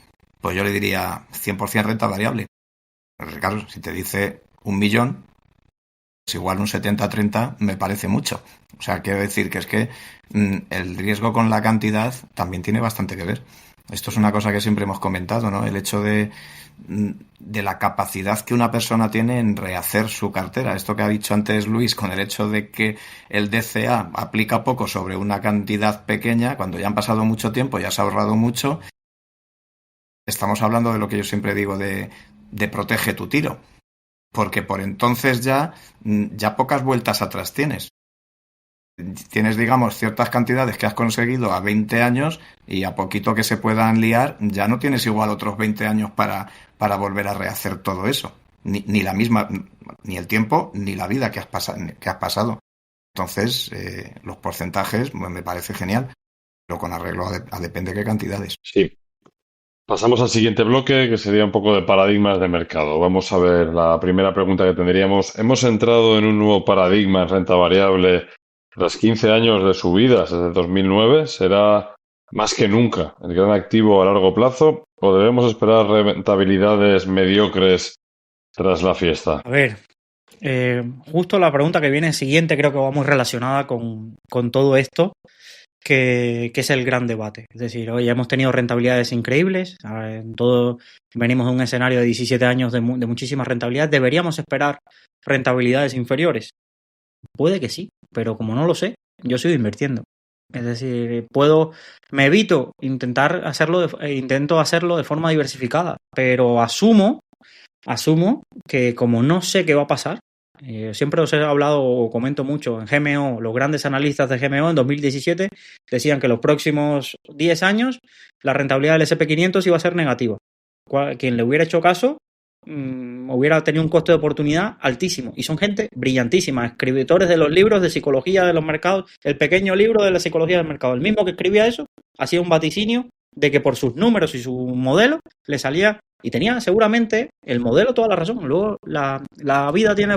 pues yo le diría 100% renta variable. Pero claro, si te dice 1.000.000, pues igual un 70-30 me parece mucho. O sea, quiero decir que es que el riesgo con la cantidad también tiene bastante que ver. Esto es una cosa que siempre hemos comentado, ¿no? El hecho de la capacidad que una persona tiene en rehacer su cartera. Esto que ha dicho antes Luis, con el hecho de que el DCA aplica poco sobre una cantidad pequeña, cuando ya han pasado mucho tiempo, ya se ha ahorrado mucho. Estamos hablando de lo que yo siempre digo de protege tu tiro. Porque por entonces ya pocas vueltas atrás tienes. Tienes, digamos, ciertas cantidades que has conseguido a 20 años y a poquito que se puedan liar, ya no tienes igual otros 20 años para volver a rehacer todo eso. Ni la misma, ni el tiempo, ni la vida que has pasado. Entonces, los porcentajes me parece genial, pero con arreglo a depende de qué cantidades. Sí. Pasamos al siguiente bloque, que sería un poco de paradigmas de mercado. Vamos a ver la primera pregunta que tendríamos. ¿Hemos entrado en un nuevo paradigma en renta variable tras 15 años de subidas desde 2009? ¿Será más que nunca el gran activo a largo plazo o debemos esperar rentabilidades mediocres tras la fiesta? A ver, justo la pregunta que viene siguiente creo que va muy relacionada con todo esto, que es el gran debate. Es decir, hoy hemos tenido rentabilidades increíbles, venimos de un escenario de 17 años de muchísima rentabilidad. ¿Deberíamos esperar rentabilidades inferiores? Puede que sí, pero como no lo sé, yo sigo invirtiendo. Es decir, intento hacerlo de forma diversificada, pero asumo que como no sé qué va a pasar, siempre os he hablado o comento mucho en GMO, los grandes analistas de GMO en 2017 decían que los próximos 10 años la rentabilidad del S&P 500 iba a ser negativa. Quien le hubiera hecho caso hubiera tenido un coste de oportunidad altísimo, y son gente brillantísima, escritores de los libros de psicología de los mercados, el pequeño libro de la psicología del mercado, el mismo que escribía eso hacía un vaticinio de que por sus números y su modelo le salía, y tenía seguramente el modelo toda la razón. Luego la vida tiene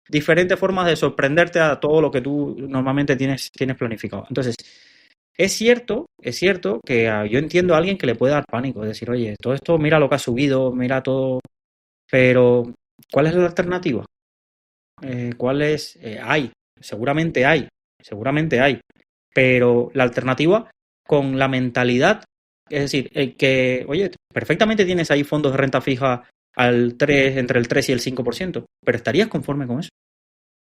diferentes formas de sorprenderte a todo lo que tú normalmente tienes planificado. Entonces, es cierto que yo entiendo a alguien que le puede dar pánico, es decir, oye, todo esto, mira lo que ha subido, mira todo, pero ¿cuál es la alternativa? ¿Cuál es? Seguramente hay, pero la alternativa con la mentalidad, es decir, que, oye, perfectamente tienes ahí fondos de renta fija entre el 3 y el 5%, pero ¿estarías conforme con eso?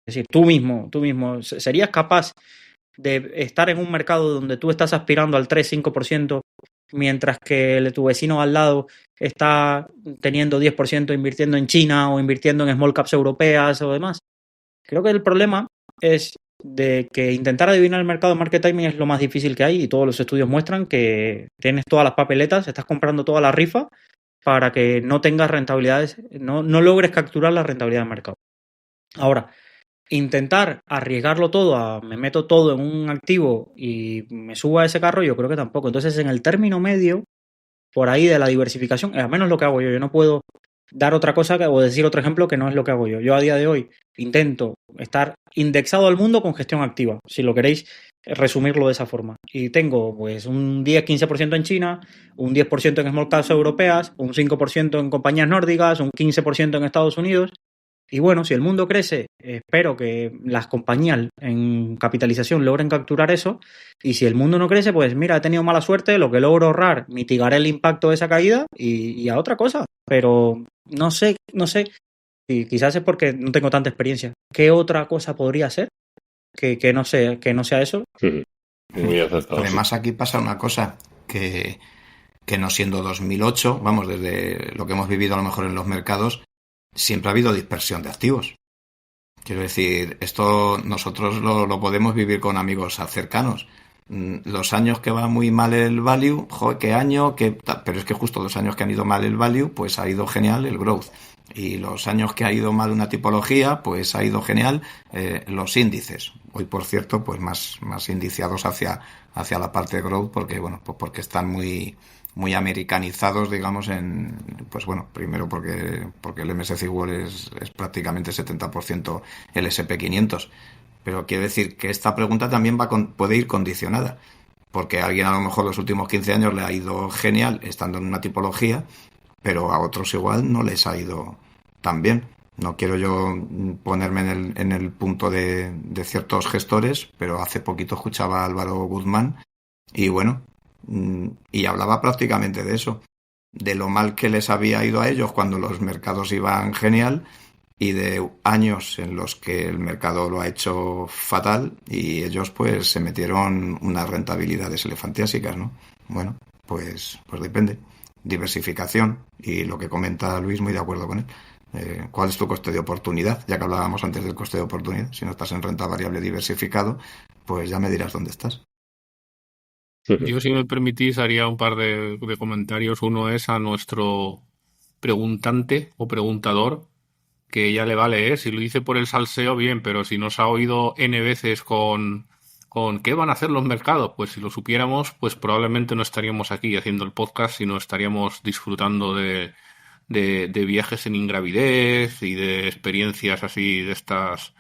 Es decir, tú mismo, ¿serías capaz de estar en un mercado donde tú estás aspirando al 3-5%, mientras que tu vecino al lado está teniendo 10% invirtiendo en China o invirtiendo en small caps europeas o demás? Creo que el problema es de que intentar adivinar el mercado de market timing es lo más difícil que hay, y todos los estudios muestran que tienes todas las papeletas, estás comprando toda la rifa para que no tengas rentabilidades, no logres capturar la rentabilidad del mercado. Ahora, intentar arriesgarlo todo, me meto todo en un activo y me subo a ese carro, yo creo que tampoco. Entonces, en el término medio, por ahí de la diversificación, al menos lo que hago yo no puedo dar otra cosa o decir otro ejemplo que no es lo que hago yo. Yo a día de hoy intento estar indexado al mundo con gestión activa, si lo queréis resumirlo de esa forma. Y tengo pues un 10-15% en China, un 10% en small caps europeas, un 5% en compañías nórdicas, un 15% en Estados Unidos. Y bueno, si el mundo crece, espero que las compañías en capitalización logren capturar eso. Y si el mundo no crece, pues mira, he tenido mala suerte, lo que logro ahorrar, mitigaré el impacto de esa caída y a otra cosa. Pero no sé, y quizás es porque no tengo tanta experiencia. ¿Qué otra cosa podría ser que no sea eso? Sí, muy acertado. Además, aquí pasa una cosa que no siendo 2008, vamos, desde lo que hemos vivido a lo mejor en los mercados, siempre ha habido dispersión de activos. Quiero decir, esto nosotros lo podemos vivir con amigos cercanos. Los años que va muy mal el value, joder, qué año, pero es que justo los años que han ido mal el value, pues ha ido genial el growth. Y los años que ha ido mal una tipología, pues ha ido genial los índices. Hoy, por cierto, pues más indiciados hacia la parte de growth, porque bueno, pues porque están muy americanizados, digamos, pues bueno, primero porque el MSCI World es prácticamente 70% el SP500. Pero quiero decir que esta pregunta también puede ir condicionada, porque a alguien a lo mejor los últimos 15 años le ha ido genial estando en una tipología, pero a otros igual no les ha ido tan bien. No quiero yo ponerme en el punto de ciertos gestores, pero hace poquito escuchaba a Álvaro Guzmán y bueno, y hablaba prácticamente de eso, de lo mal que les había ido a ellos cuando los mercados iban genial y de años en los que el mercado lo ha hecho fatal y ellos pues se metieron unas rentabilidades elefantiásicas, ¿no? Bueno, pues depende. Diversificación y lo que comenta Luis, muy de acuerdo con él. ¿Cuál es tu coste de oportunidad? Ya que hablábamos antes del coste de oportunidad. Si no estás en renta variable diversificado, pues ya me dirás dónde estás. Yo, si me permitís, haría un par de comentarios. Uno es a nuestro preguntante o preguntador, que ya le vale, si lo dice por el salseo, bien, pero si nos ha oído N veces con qué van a hacer los mercados, pues si lo supiéramos, pues probablemente no estaríamos aquí haciendo el podcast, sino estaríamos disfrutando de viajes en ingravidez y de experiencias así de estas.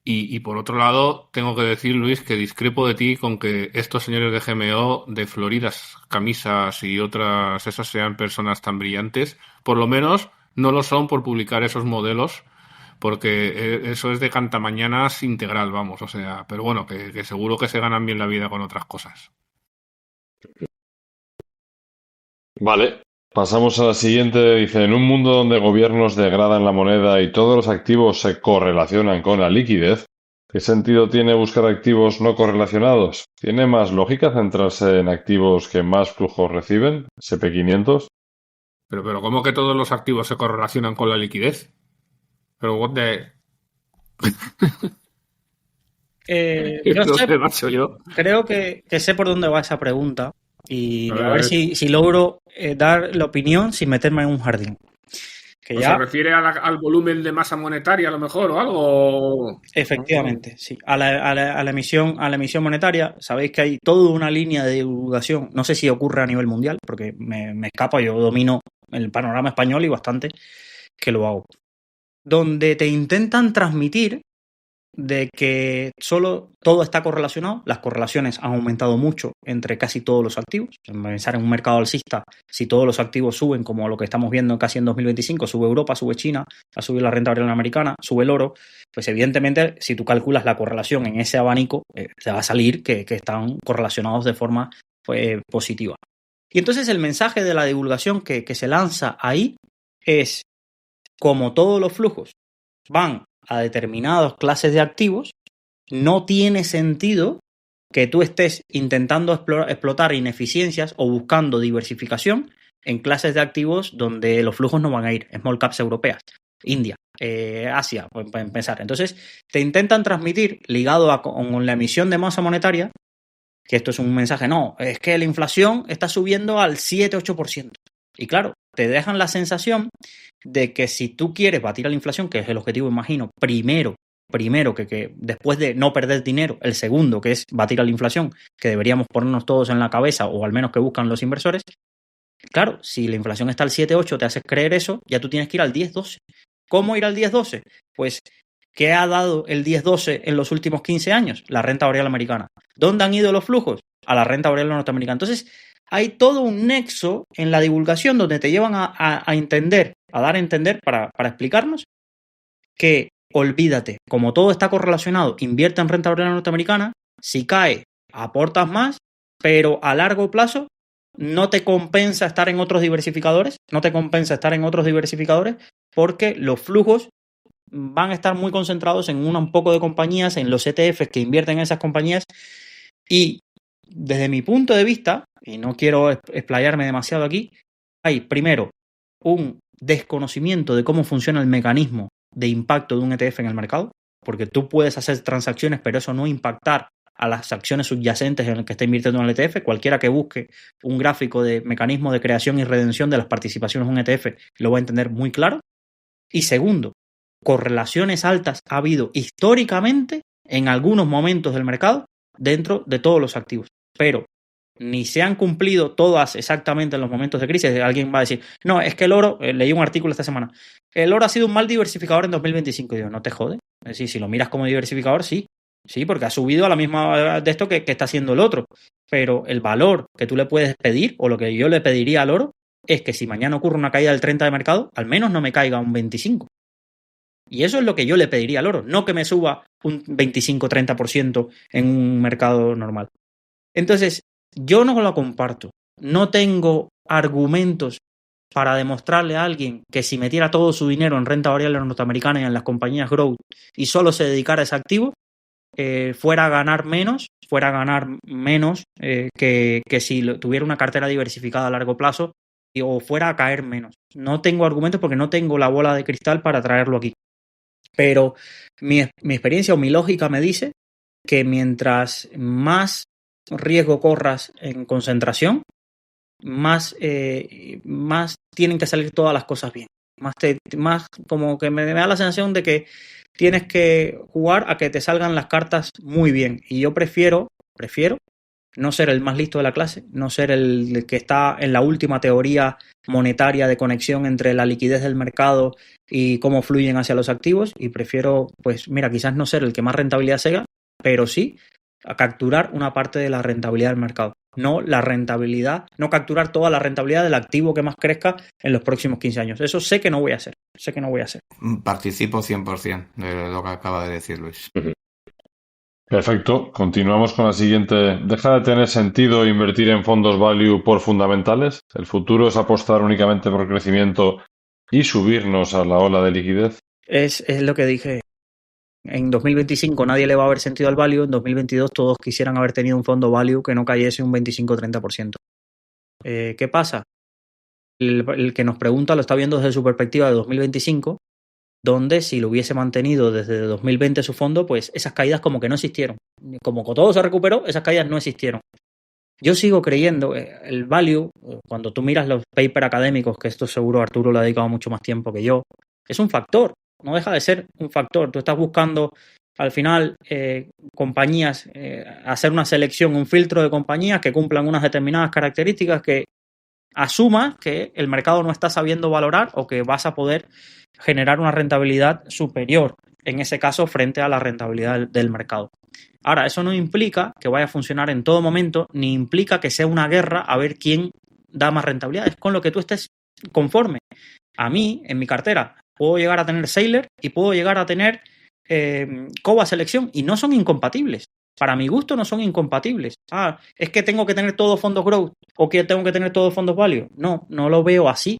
Y por otro lado, tengo que decir, Luis, que discrepo de ti con que estos señores de GMO, de floridas camisas y otras, esas sean personas tan brillantes. Por lo menos no lo son por publicar esos modelos, porque eso es de cantamañanas integral, vamos, o sea, pero bueno, que seguro que se ganan bien la vida con otras cosas. Vale, pasamos a la siguiente. Dice, en un mundo donde gobiernos degradan la moneda y todos los activos se correlacionan con la liquidez, ¿qué sentido tiene buscar activos no correlacionados? ¿Tiene más lógica centrarse en activos que más flujos reciben? SP500. Pero ¿cómo que todos los activos se correlacionan con la liquidez? Pero what the... Yo no sé, sé, macho, yo. creo que sé por dónde va esa pregunta y a ver si logro dar la opinión sin meterme en un jardín. Que ya, ¿Se refiere al volumen de masa monetaria a lo mejor o algo? efectivamente, sí. A la emisión monetaria, sabéis que hay toda una línea de divulgación, no sé si ocurre a nivel mundial, porque me escapa, yo domino el panorama español y bastante que lo hago, donde te intentan transmitir de que solo todo está correlacionado. Las correlaciones han aumentado mucho entre casi todos los activos. Pensar en un mercado alcista, si todos los activos suben, como lo que estamos viendo casi en 2025, sube Europa, sube China, va a subir la renta variable americana, sube el oro, pues evidentemente si tú calculas la correlación en ese abanico, te va a salir que están correlacionados de forma positiva. Y entonces el mensaje de la divulgación que se lanza ahí es, como todos los flujos van a determinadas clases de activos, no tiene sentido que tú estés intentando explotar ineficiencias o buscando diversificación en clases de activos donde los flujos no van a ir, small caps europeas, India, Asia, para empezar. Entonces, te intentan transmitir, ligado con la emisión de masa monetaria, que esto es un mensaje, no, es que la inflación está subiendo al 7-8%. Y claro, te dejan la sensación de que si tú quieres batir a la inflación, que es el objetivo, imagino, primero primero, que después de no perder dinero, el segundo, que es batir a la inflación, que deberíamos ponernos todos en la cabeza, o al menos que buscan los inversores. Claro, si la inflación está al 7-8, te haces creer eso, ya tú tienes que ir al 10-12. ¿Cómo ir al 10-12? Pues, ¿qué ha dado el 10-12 en los últimos 15 años? La renta variable americana. ¿Dónde han ido los flujos? A la renta variable norteamericana. Entonces, hay todo un nexo en la divulgación donde te llevan a entender, a dar a entender para explicarnos que olvídate, como todo está correlacionado, invierte en renta variable norteamericana, si cae, aportas más, pero a largo plazo no te compensa estar en otros diversificadores, porque los flujos van a estar muy concentrados en un poco de compañías, en los ETFs que invierten en esas compañías, y desde mi punto de vista, y no quiero explayarme demasiado aquí, hay primero un desconocimiento de cómo funciona el mecanismo de impacto de un ETF en el mercado, porque tú puedes hacer transacciones, pero eso no impactar a las acciones subyacentes en las que está invirtiendo en el ETF. Cualquiera que busque un gráfico de mecanismo de creación y redención de las participaciones de un ETF lo va a entender muy claro. Y segundo, correlaciones altas ha habido históricamente en algunos momentos del mercado dentro de todos los activos, pero ni se han cumplido todas exactamente en los momentos de crisis. Alguien va a decir, no, es que el oro, leí un artículo esta semana, el oro ha sido un mal diversificador en 2025. Y digo, no te jode. Es decir, si lo miras como diversificador, sí, porque ha subido a la misma de esto que está haciendo el otro. Pero el valor que tú le puedes pedir, o lo que yo le pediría al oro, es que si mañana ocurre una caída del 30 de mercado, al menos no me caiga un 25. Y eso es lo que yo le pediría al oro, no que me suba un 25-30% en un mercado normal. Entonces, yo no lo comparto. No tengo argumentos para demostrarle a alguien que si metiera todo su dinero en renta variable norteamericana y en las compañías growth y solo se dedicara a ese activo, fuera a ganar menos que si tuviera una cartera diversificada a largo plazo o fuera a caer menos. No tengo argumentos porque no tengo la bola de cristal para traerlo aquí. Pero mi experiencia o mi lógica me dice que mientras más riesgo corras en concentración, más tienen que salir todas las cosas bien. Más como que me da la sensación de que tienes que jugar a que te salgan las cartas muy bien. Y yo prefiero no ser el más listo de la clase, no ser el que está en la última teoría monetaria de conexión entre la liquidez del mercado y cómo fluyen hacia los activos, y prefiero, pues mira, quizás no ser el que más rentabilidad sea, pero sí a capturar una parte de la rentabilidad del mercado. No capturar toda la rentabilidad del activo que más crezca en los próximos 15 años. Eso sé que no voy a hacer. Participo 100% de lo que acaba de decir Luis. Perfecto. Continuamos con la siguiente. ¿Deja de tener sentido invertir en fondos value por fundamentales? ¿El futuro es apostar únicamente por crecimiento y subirnos a la ola de liquidez? Es lo que dije. En 2025 nadie le va a haber sentido al value. En 2022 todos quisieran haber tenido un fondo value que no cayese un 25-30%. ¿Qué pasa? El que nos pregunta lo está viendo desde su perspectiva de 2025, donde si lo hubiese mantenido desde 2020 su fondo, pues esas caídas como que no existieron. Como todo se recuperó, esas caídas no existieron. Yo sigo creyendo el value, cuando tú miras los papers académicos, que esto seguro Arturo le ha dedicado mucho más tiempo que yo, es un factor, no deja de ser un factor. Tú estás buscando al final compañías, hacer una selección, un filtro de compañías que cumplan unas determinadas características que asuma que el mercado no está sabiendo valorar o que vas a poder generar una rentabilidad superior, en ese caso, frente a la rentabilidad del mercado. Ahora, eso no implica que vaya a funcionar en todo momento, ni implica que sea una guerra a ver quién da más rentabilidad. Es con lo que tú estés conforme. A mí, en mi cartera, puedo llegar a tener Sailor y puedo llegar a tener Coba Selección, y no son incompatibles. Para mi gusto no son incompatibles. Es que tengo que tener todos fondos growth o que tengo que tener todos fondos value. No lo veo así.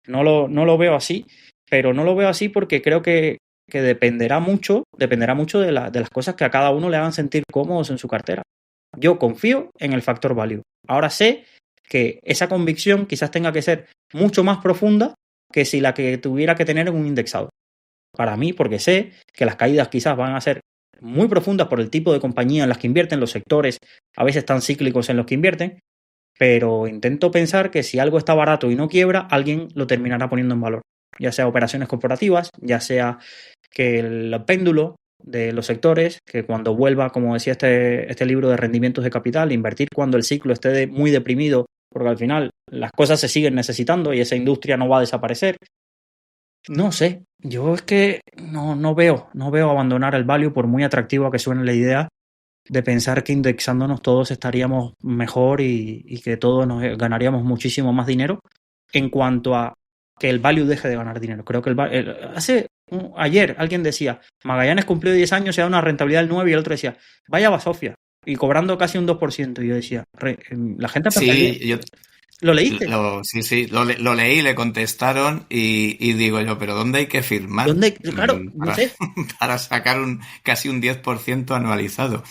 No lo veo así, pero no lo veo así porque creo que dependerá mucho de las cosas que a cada uno le hagan sentir cómodos en su cartera. Yo confío en el factor value. Ahora sé que esa convicción quizás tenga que ser mucho más profunda que si la que tuviera que tener en un indexado. Para mí, porque sé que las caídas quizás van a ser muy profundas por el tipo de compañía en las que invierten, los sectores a veces tan cíclicos en los que invierten, pero intento pensar que si algo está barato y no quiebra, alguien lo terminará poniendo en valor, ya sea operaciones corporativas, ya sea que el péndulo de los sectores, que cuando vuelva, como decía este libro de rendimientos de capital, invertir cuando el ciclo esté muy deprimido, porque al final las cosas se siguen necesitando y esa industria no va a desaparecer. No sé, yo es que no veo abandonar el value, por muy atractiva que suene la idea de pensar que indexándonos todos estaríamos mejor y que todos nos ganaríamos muchísimo más dinero en cuanto a que el value deje de ganar dinero. Creo que ayer alguien decía, Magallanes cumplió 10 años, se da una rentabilidad del 9, y el otro decía, vaya Basofia, y cobrando casi un 2%. Y yo decía, la gente... Sí, ¿Lo leíste? Sí, lo leí, le contestaron y digo yo, pero ¿dónde hay que firmar? Claro, no sé. Para sacar casi un 10% anualizado.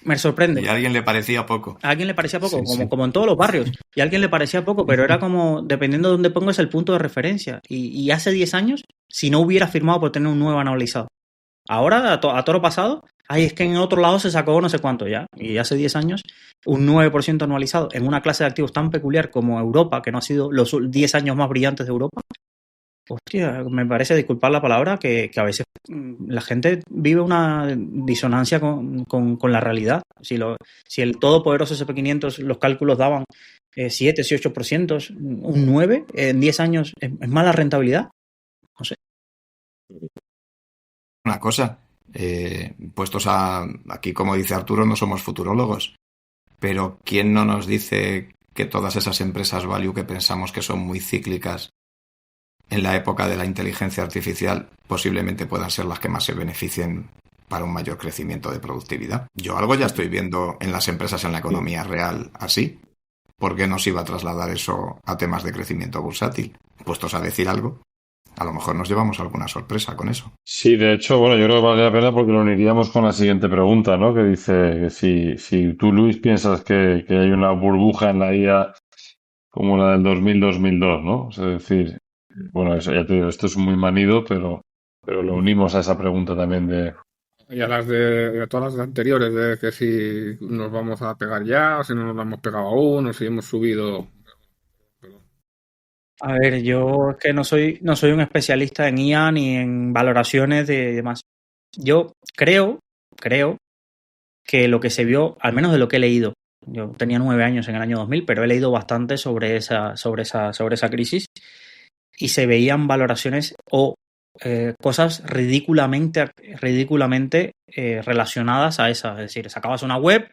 Me sorprende. Y a alguien le parecía poco. A alguien le parecía poco, como en todos los barrios. Y a alguien le parecía poco, pero era como, dependiendo de dónde pongas el punto de referencia. Y hace 10 años, si no hubiera firmado por tener un 9 anualizado. Ahora, a toro pasado, es que en otro lado se sacó no sé cuánto ya. Y hace 10 años, un 9% anualizado en una clase de activos tan peculiar como Europa, que no ha sido los 10 años más brillantes de Europa. Hostia, me parece, disculpar la palabra, que a veces la gente vive una disonancia con la realidad. Si el todopoderoso SP500, los cálculos daban 7, 8%, un 9 en 10 años, ¿es mala rentabilidad? No sé. Una cosa, puestos aquí, como dice Arturo, no somos futurólogos, pero ¿quién no nos dice que todas esas empresas value que pensamos que son muy cíclicas en la época de la inteligencia artificial posiblemente puedan ser las que más se beneficien para un mayor crecimiento de productividad? Yo algo ya estoy viendo en las empresas en la economía real así. ¿Por qué no se iba a trasladar eso a temas de crecimiento bursátil? Puestos a decir algo, a lo mejor nos llevamos alguna sorpresa con eso. Sí, de hecho, bueno, yo creo que vale la pena porque lo uniríamos con la siguiente pregunta, ¿no? Que dice que si tú, Luis, piensas que hay una burbuja en la IA como la del 2000-2002, ¿no? Es decir, bueno, eso, ya te digo, esto es muy manido, pero lo unimos a esa pregunta también de... Y a a todas las anteriores, de que si nos vamos a pegar ya, o si no nos hemos pegado aún, o si hemos subido. A ver, yo es que no soy un especialista en IA ni en valoraciones de demás. Yo creo que lo que se vio, al menos de lo que he leído, yo tenía 9 años en el año 2000, pero he leído bastante sobre esa crisis, y se veían valoraciones o cosas ridículamente relacionadas a esa. Es decir, sacabas una web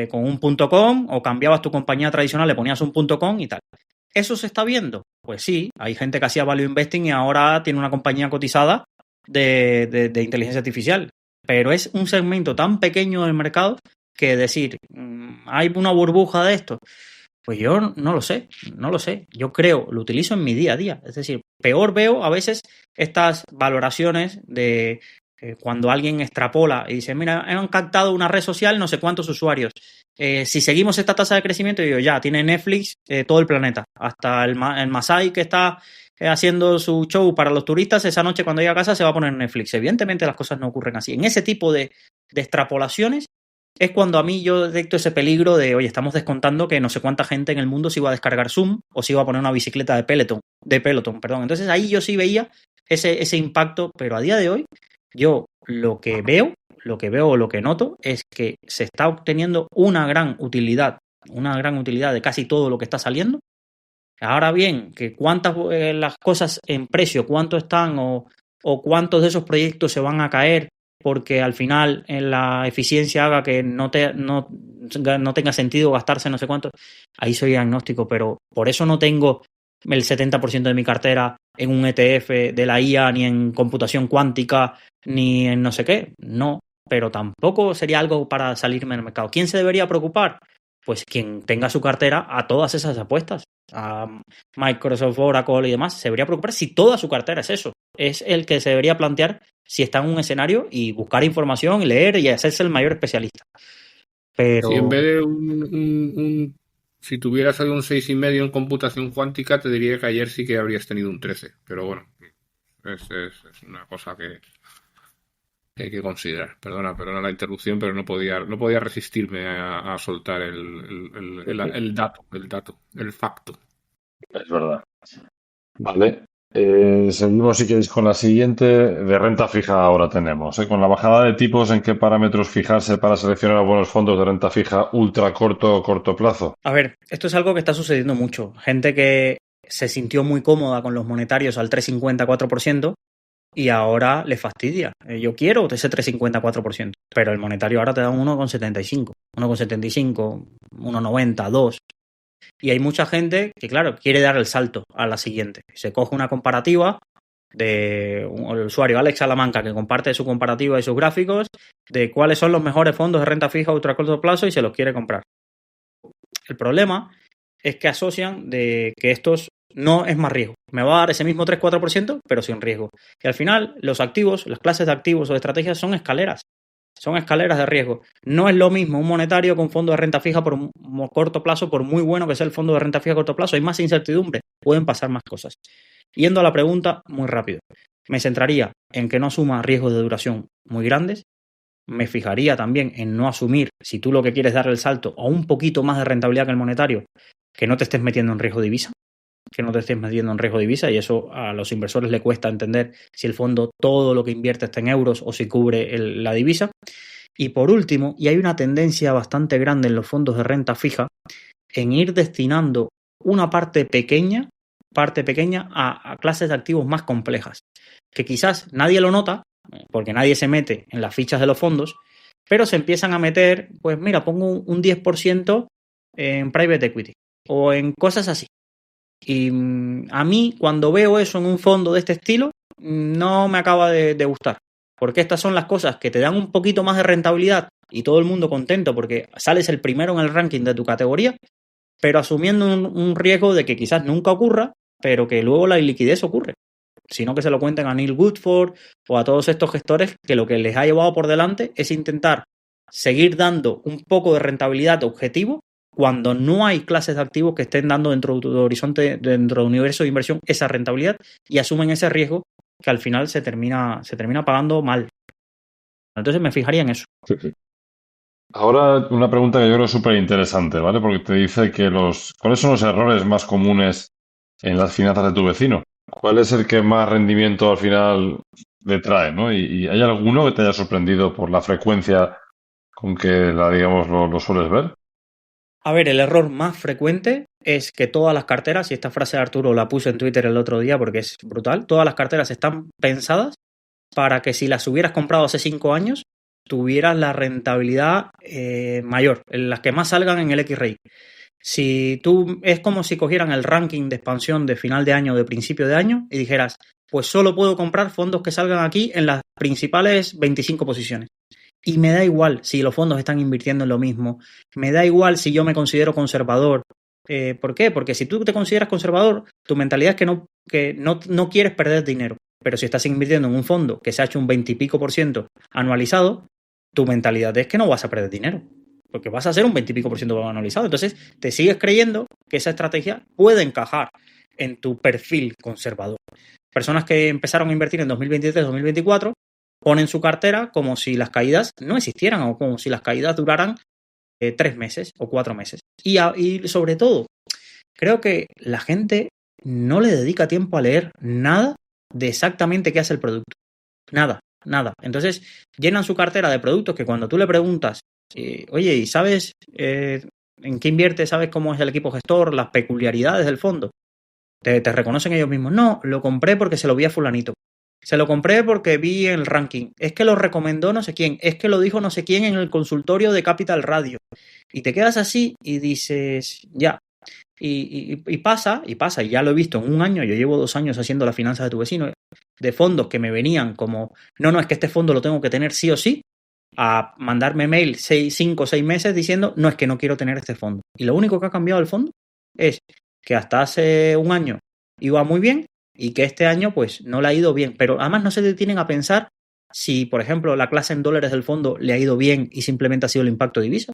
con un .com o cambiabas tu compañía tradicional, le ponías un .com y tal. ¿Eso se está viendo? Pues sí, hay gente que hacía value investing y ahora tiene una compañía cotizada de inteligencia artificial. Pero es un segmento tan pequeño del mercado que decir, ¿hay una burbuja de esto? Pues yo no lo sé. Yo lo utilizo en mi día a día. Es decir, peor veo a veces estas valoraciones de cuando alguien extrapola y dice, mira, han captado una red social no sé cuántos usuarios. Si seguimos esta tasa de crecimiento, digo, ya, tiene Netflix todo el planeta. Hasta el Masai que está haciendo su show para los turistas, esa noche cuando llega a casa se va a poner Netflix. Evidentemente las cosas no ocurren así. En ese tipo de extrapolaciones es cuando a mí yo detecto ese peligro de, oye, estamos descontando que no sé cuánta gente en el mundo se iba a descargar Zoom o se iba a poner una bicicleta de Peloton. Entonces ahí yo sí veía ese impacto, pero a día de hoy yo lo que veo o lo que noto es que se está obteniendo una gran utilidad de casi todo lo que está saliendo. Ahora bien, que cuántas las cosas en precio, cuánto están o cuántos de esos proyectos se van a caer porque al final en la eficiencia haga que no tenga sentido gastarse no sé cuánto, ahí soy agnóstico, pero por eso no tengo el 70% de mi cartera en un ETF de la IA, ni en computación cuántica, ni en no sé qué. No, pero tampoco sería algo para salirme del mercado. ¿Quién se debería preocupar? Pues quien tenga su cartera a todas esas apuestas, a Microsoft, Oracle y demás, se debería preocupar si toda su cartera es eso. Es el que se debería plantear si está en un escenario y buscar información y leer y hacerse el mayor especialista. Pero... Si en vez de si tuvieras ahí un 6,5 en computación cuántica, te diría que ayer sí que habrías tenido un 13. Pero bueno, es una cosa que hay que considerar. Perdona la interrupción, pero no podía resistirme a soltar el dato, el facto. Es verdad. Vale. Seguimos, si queréis, con la siguiente. De renta fija ahora tenemos, ¿eh? Con la bajada de tipos, ¿en qué parámetros fijarse para seleccionar buenos fondos de renta fija ultra corto o corto plazo? A ver, esto es algo que está sucediendo mucho. Gente que se sintió muy cómoda con los monetarios al 3,54% y ahora le fastidia. Yo quiero ese 3,54%, pero el monetario ahora te da un 1,75, 1,75, 1,90, 2. Y hay mucha gente que, claro, quiere dar el salto a la siguiente. Se coge una comparativa de el usuario Alex Salamanca, que comparte su comparativa y sus gráficos de cuáles son los mejores fondos de renta fija ultra corto plazo y se los quiere comprar. El problema es que asocian de que estos no es más riesgo. Me va a dar ese mismo 3-4%, pero sin riesgo. Y al final, los activos, las clases de activos o de estrategias son escaleras. Son escaleras de riesgo. No es lo mismo un monetario que un fondo de renta fija por corto plazo, por muy bueno que sea el fondo de renta fija a corto plazo. Hay más incertidumbre, pueden pasar más cosas. Yendo a la pregunta, muy rápido. Me centraría en que no asuma riesgos de duración muy grandes. Me fijaría también en no asumir, si tú lo que quieres es dar el salto a un poquito más de rentabilidad que el monetario, que no te estés metiendo en riesgo de divisa. Que no te estés metiendo en riesgo de divisa, y eso a los inversores le cuesta entender si el fondo todo lo que invierte está en euros o si cubre la divisa. Y por último, y hay una tendencia bastante grande en los fondos de renta fija, en ir destinando una parte pequeña a clases de activos más complejas, que quizás nadie lo nota, porque nadie se mete en las fichas de los fondos, pero se empiezan a meter, pues mira, pongo un 10% en private equity o en cosas así. Y a mí, cuando veo eso en un fondo de este estilo, no me acaba de gustar. Porque estas son las cosas que te dan un poquito más de rentabilidad y todo el mundo contento porque sales el primero en el ranking de tu categoría, pero asumiendo un riesgo de que quizás nunca ocurra, pero que luego la liquidez ocurre. Sino que se lo cuenten a Neil Woodford o a todos estos gestores que lo que les ha llevado por delante es intentar seguir dando un poco de rentabilidad objetivo cuando no hay clases de activos que estén dando dentro de tu horizonte, dentro del universo de inversión, esa rentabilidad y asumen ese riesgo que al final se termina pagando mal. Entonces me fijaría en eso. Sí, sí. Ahora una pregunta que yo creo es súper interesante, ¿vale? Porque te dice que ¿cuáles son los errores más comunes en las finanzas de tu vecino? ¿Cuál es el que más rendimiento al final le trae, ¿no? ¿Y hay alguno que te haya sorprendido por la frecuencia con que digamos, lo sueles ver? A ver, el error más frecuente es que todas las carteras, y esta frase de Arturo la puse en Twitter el otro día porque es brutal, todas las carteras están pensadas para que si las hubieras comprado hace 5 años, tuvieras la rentabilidad mayor, en las que más salgan en el XRI. Si tú, es como si cogieran el ranking de expansión de final de año o de principio de año y dijeras, pues solo puedo comprar fondos que salgan aquí en las principales 25 posiciones. Y me da igual si los fondos están invirtiendo en lo mismo, me da igual si yo me considero conservador. ¿Por qué? Porque si tú te consideras conservador, tu mentalidad es que no quieres perder dinero. Pero si estás invirtiendo en un fondo que se ha hecho un 20 y pico por ciento anualizado, tu mentalidad es que no vas a perder dinero. Porque vas a hacer un 20 y pico por ciento anualizado. Entonces, te sigues creyendo que esa estrategia puede encajar en tu perfil conservador. Personas que empezaron a invertir en 2023-2024 ponen su cartera como si las caídas no existieran o como si las caídas duraran 3 meses o 4 meses. Y sobre todo, creo que la gente no le dedica tiempo a leer nada de exactamente qué hace el producto. Nada. Entonces, llenan su cartera de productos que cuando tú le preguntas, oye, ¿y sabes en qué invierte? ¿Sabes cómo es el equipo gestor? Las peculiaridades del fondo. Te reconocen ellos mismos. No, lo compré porque se lo vi a fulanito. Se lo compré porque vi el ranking. Es que lo recomendó no sé quién. Es que lo dijo no sé quién en el consultorio de Capital Radio. Y te quedas así y dices, ya. Y pasa, y ya lo he visto en un año. Yo llevo 2 años haciendo las finanzas de tu vecino. De fondos que me venían como, no, es que este fondo lo tengo que tener sí o sí. A mandarme mail 5 o 6 meses diciendo, no, es que no quiero tener este fondo. Y lo único que ha cambiado el fondo es que hasta hace un año iba muy bien y que este año pues no le ha ido bien. Pero además no se detienen a pensar si, por ejemplo, la clase en dólares del fondo le ha ido bien y simplemente ha sido el impacto de divisa.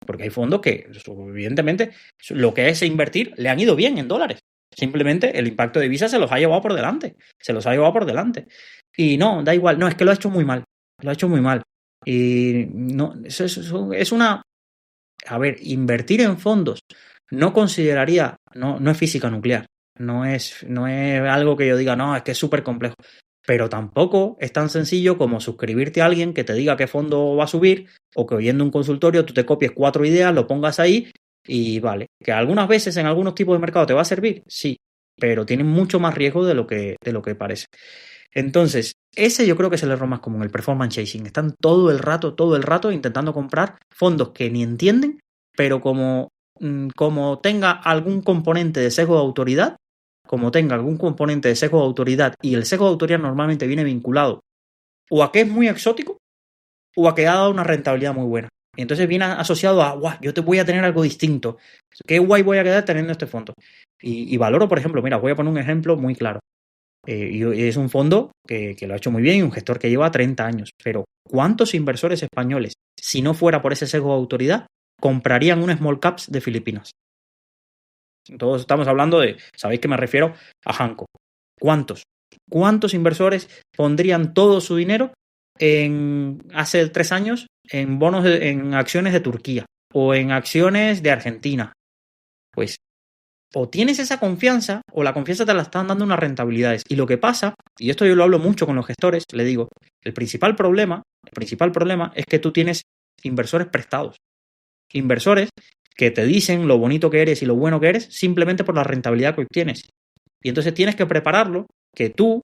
Porque hay fondos que, evidentemente, lo que es invertir le han ido bien en dólares. Simplemente el impacto de divisa se los ha llevado por delante. Y no, da igual. No, es que lo ha hecho muy mal. Y no, eso es una... A ver, invertir en fondos no consideraría, no es física nuclear. No es algo que yo diga, no, es que es súper complejo. Pero tampoco es tan sencillo como suscribirte a alguien que te diga qué fondo va a subir o que oyendo un consultorio tú te copies 4 ideas, lo pongas ahí y vale. Que algunas veces en algunos tipos de mercado te va a servir, sí, pero tiene mucho más riesgo de lo que parece. Entonces, ese yo creo que es el error más común, el performance chasing. Están todo el rato intentando comprar fondos que ni entienden, pero como tenga algún componente de sesgo de autoridad, y el sesgo de autoridad normalmente viene vinculado o a que es muy exótico o a que ha dado una rentabilidad muy buena. Y entonces viene asociado a, guau, yo te voy a tener algo distinto. Qué guay voy a quedar teniendo este fondo. Y valoro, por ejemplo, mira, voy a poner un ejemplo muy claro. Y es un fondo que lo ha hecho muy bien y un gestor que lleva 30 años. Pero ¿cuántos inversores españoles, si no fuera por ese sesgo de autoridad, comprarían un small caps de Filipinas? Todos estamos hablando de, sabéis que me refiero a Hanco. ¿Cuántos? ¿Cuántos inversores pondrían todo su dinero hace 3 años en bonos, en acciones de Turquía o en acciones de Argentina? Pues o tienes esa confianza o la confianza te la están dando unas rentabilidades. Y lo que pasa, y esto yo lo hablo mucho con los gestores, le digo, el principal problema es que tú tienes inversores prestados. Inversores que te dicen lo bonito que eres y lo bueno que eres simplemente por la rentabilidad que obtienes. Y entonces tienes que prepararlo que tú,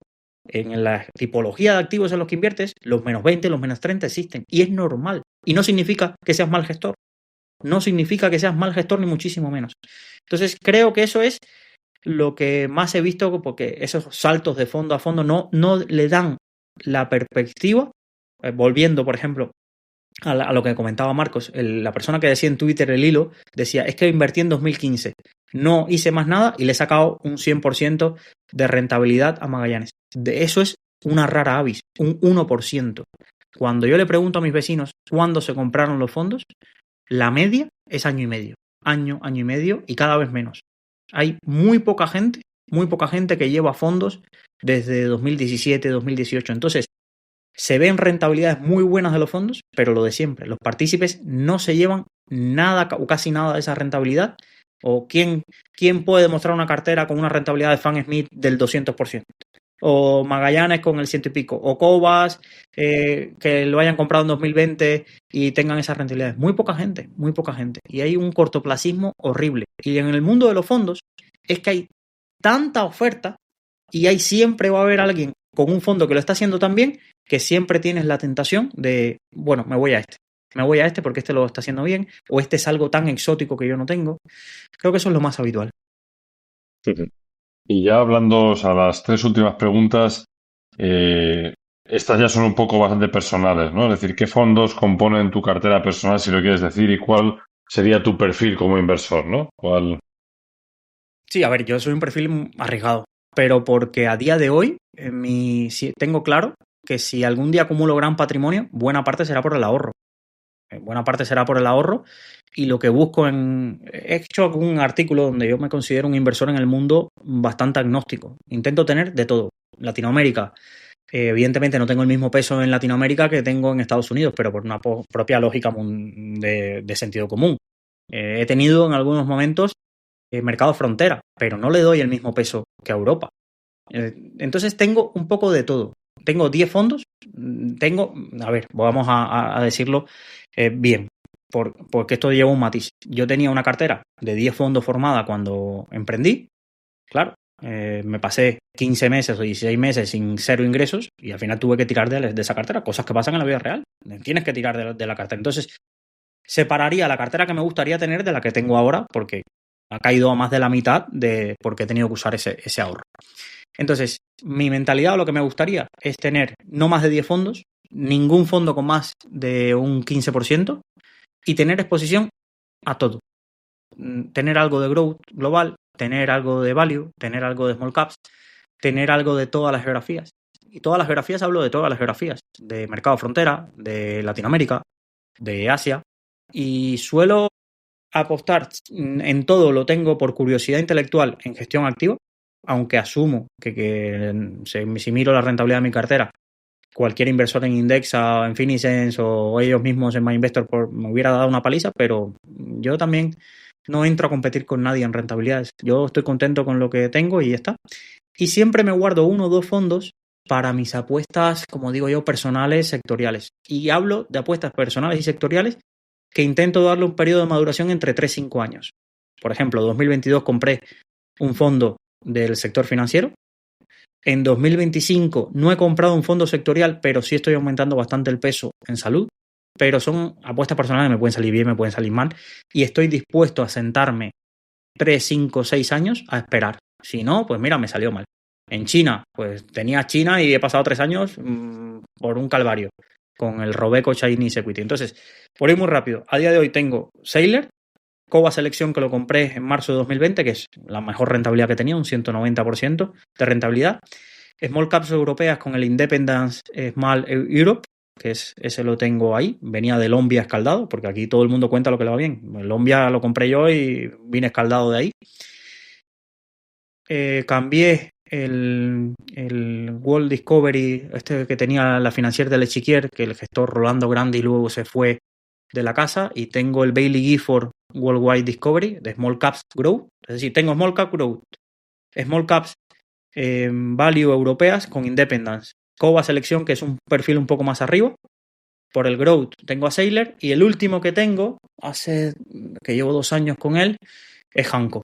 en la tipología de activos en los que inviertes, los menos 20, los menos 30 existen. Y es normal. Y no significa que seas mal gestor. No significa que seas mal gestor ni muchísimo menos. Entonces creo que eso es lo que más he visto, porque esos saltos de fondo a fondo no le dan la perspectiva. Volviendo, por ejemplo, a lo que comentaba Marcos, la persona que decía en Twitter el hilo, decía, es que invertí en 2015, no hice más nada y le he sacado un 100% de rentabilidad a Magallanes. De eso es una rara avis, un 1%. Cuando yo le pregunto a mis vecinos cuándo se compraron los fondos, la media es año y medio, año y medio y cada vez menos. Hay muy poca gente que lleva fondos desde 2017, 2018. Entonces, se ven rentabilidades muy buenas de los fondos, pero lo de siempre, los partícipes no se llevan nada o casi nada de esa rentabilidad. ¿O quién puede demostrar una cartera con una rentabilidad de Fan Smith del 200%? O Magallanes con el 100 y pico, o Cobas que lo hayan comprado en 2020 y tengan esas rentabilidades. Muy poca gente. Y hay un cortoplacismo horrible. Y en el mundo de los fondos es que hay tanta oferta y siempre va a haber alguien con un fondo que lo está haciendo tan bien que siempre tienes la tentación de, bueno, me voy a este porque este lo está haciendo bien, o este es algo tan exótico que yo no tengo. Creo que eso es lo más habitual. Y ya hablando a las 3 últimas preguntas, estas ya son un poco bastante personales, ¿no? Es decir, ¿qué fondos componen tu cartera personal, si lo quieres decir, y cuál sería tu perfil como inversor, ¿no? Sí, a ver, yo soy un perfil arriesgado, pero porque a día de hoy tengo claro que si algún día acumulo gran patrimonio, buena parte será por el ahorro. Y lo que busco he hecho un artículo donde yo me considero un inversor en el mundo bastante agnóstico. Intento tener de todo. Latinoamérica, evidentemente no tengo el mismo peso en Latinoamérica que tengo en Estados Unidos, pero por una propia lógica de sentido común. He tenido en algunos momentos mercado frontera, pero no le doy el mismo peso que a Europa. Entonces tengo un poco de todo. Tengo 10 fondos. Vamos a decirlo bien, porque esto lleva un matiz. Yo tenía una cartera de 10 fondos formada cuando emprendí. Claro, me pasé 15 meses o 16 meses sin 0 ingresos y al final tuve que tirar de esa cartera, cosas que pasan en la vida real. Tienes que tirar de la cartera. Entonces, separaría la cartera que me gustaría tener de la que tengo ahora porque ha caído a más de la mitad porque he tenido que usar ese ahorro. Entonces, mi mentalidad o lo que me gustaría es tener no más de 10 fondos, ningún fondo con más de un 15% y tener exposición a todo. Tener algo de growth global, tener algo de value, tener algo de small caps, tener algo de todas las geografías. Y todas las geografías hablo de todas las geografías, de mercado frontera, de Latinoamérica, de Asia. Y suelo apostar en todo, lo tengo por curiosidad intelectual en gestión activa, aunque asumo que si miro la rentabilidad de mi cartera, cualquier inversor en Indexa, en Finicens o ellos mismos en MyInvestor me hubiera dado una paliza, pero yo también no entro a competir con nadie en rentabilidades. Yo estoy contento con lo que tengo y ya está. Y siempre me guardo 1 o 2 fondos para mis apuestas, como digo yo, personales, sectoriales. Y hablo de apuestas personales y sectoriales que intento darle un periodo de maduración entre 3 y 5 años. Por ejemplo, en 2022 compré un fondo del sector financiero. En 2025 no he comprado un fondo sectorial, pero sí estoy aumentando bastante el peso en salud. Pero son apuestas personales, me pueden salir bien, me pueden salir mal. Y estoy dispuesto a sentarme 3, 5, 6 años a esperar. Si no, pues mira, me salió mal. En China, pues tenía China y he pasado 3 años por un calvario con el Robeco Chinese Equity. Entonces, por ir muy rápido, a día de hoy tengo Sailor, Cova Selección, que lo compré en marzo de 2020, que es la mejor rentabilidad que tenía, un 190% de rentabilidad. Small Caps europeas con el Independence Small Europe, que es, ese lo tengo ahí. Venía del Lombia escaldado, porque aquí todo el mundo cuenta lo que le va bien. El Lombia lo compré yo y vine escaldado de ahí. Cambié el World Discovery, este que tenía la financiera del Echiquier, que el gestor Rolando Grandi luego se fue de la casa, y tengo el Bailey Gifford Worldwide Discovery de Small Caps Growth. Es decir, tengo Small Cap Growth, Small Caps Value europeas con Independence, Cova Selección, que es un perfil un poco más arriba. Por el Growth tengo a Sailor, y el último que tengo, que llevo 2 años con él, es Hanko.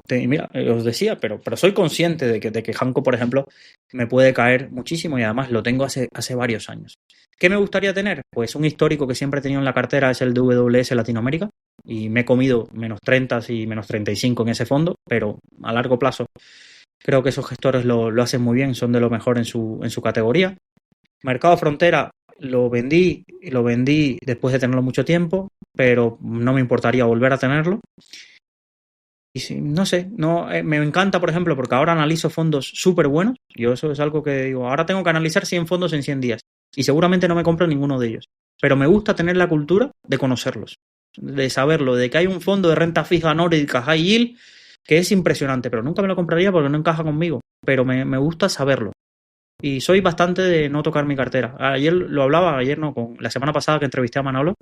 Mira, os decía, pero soy consciente de que Hanko, por ejemplo, me puede caer muchísimo, y además lo tengo hace varios años. ¿Qué me gustaría tener? Pues un histórico que siempre he tenido en la cartera es el DWS Latinoamérica, y me he comido menos 30 y menos 35 en ese fondo, pero a largo plazo creo que esos gestores lo hacen muy bien, son de lo mejor en su categoría. Mercado Frontera lo vendí después de tenerlo mucho tiempo, pero no me importaría volver a tenerlo. Y sí, no sé, me encanta, por ejemplo, porque ahora analizo fondos súper buenos. Yo eso es algo que digo, ahora tengo que analizar 100 fondos en 100 días. Y seguramente no me compro ninguno de ellos. Pero me gusta tener la cultura de conocerlos, de saberlo, de que hay un fondo de renta fija nórdica high yield que es impresionante, pero nunca me lo compraría porque no encaja conmigo. Pero me gusta saberlo. Y soy bastante de no tocar mi cartera. La semana pasada que entrevisté a Manolo,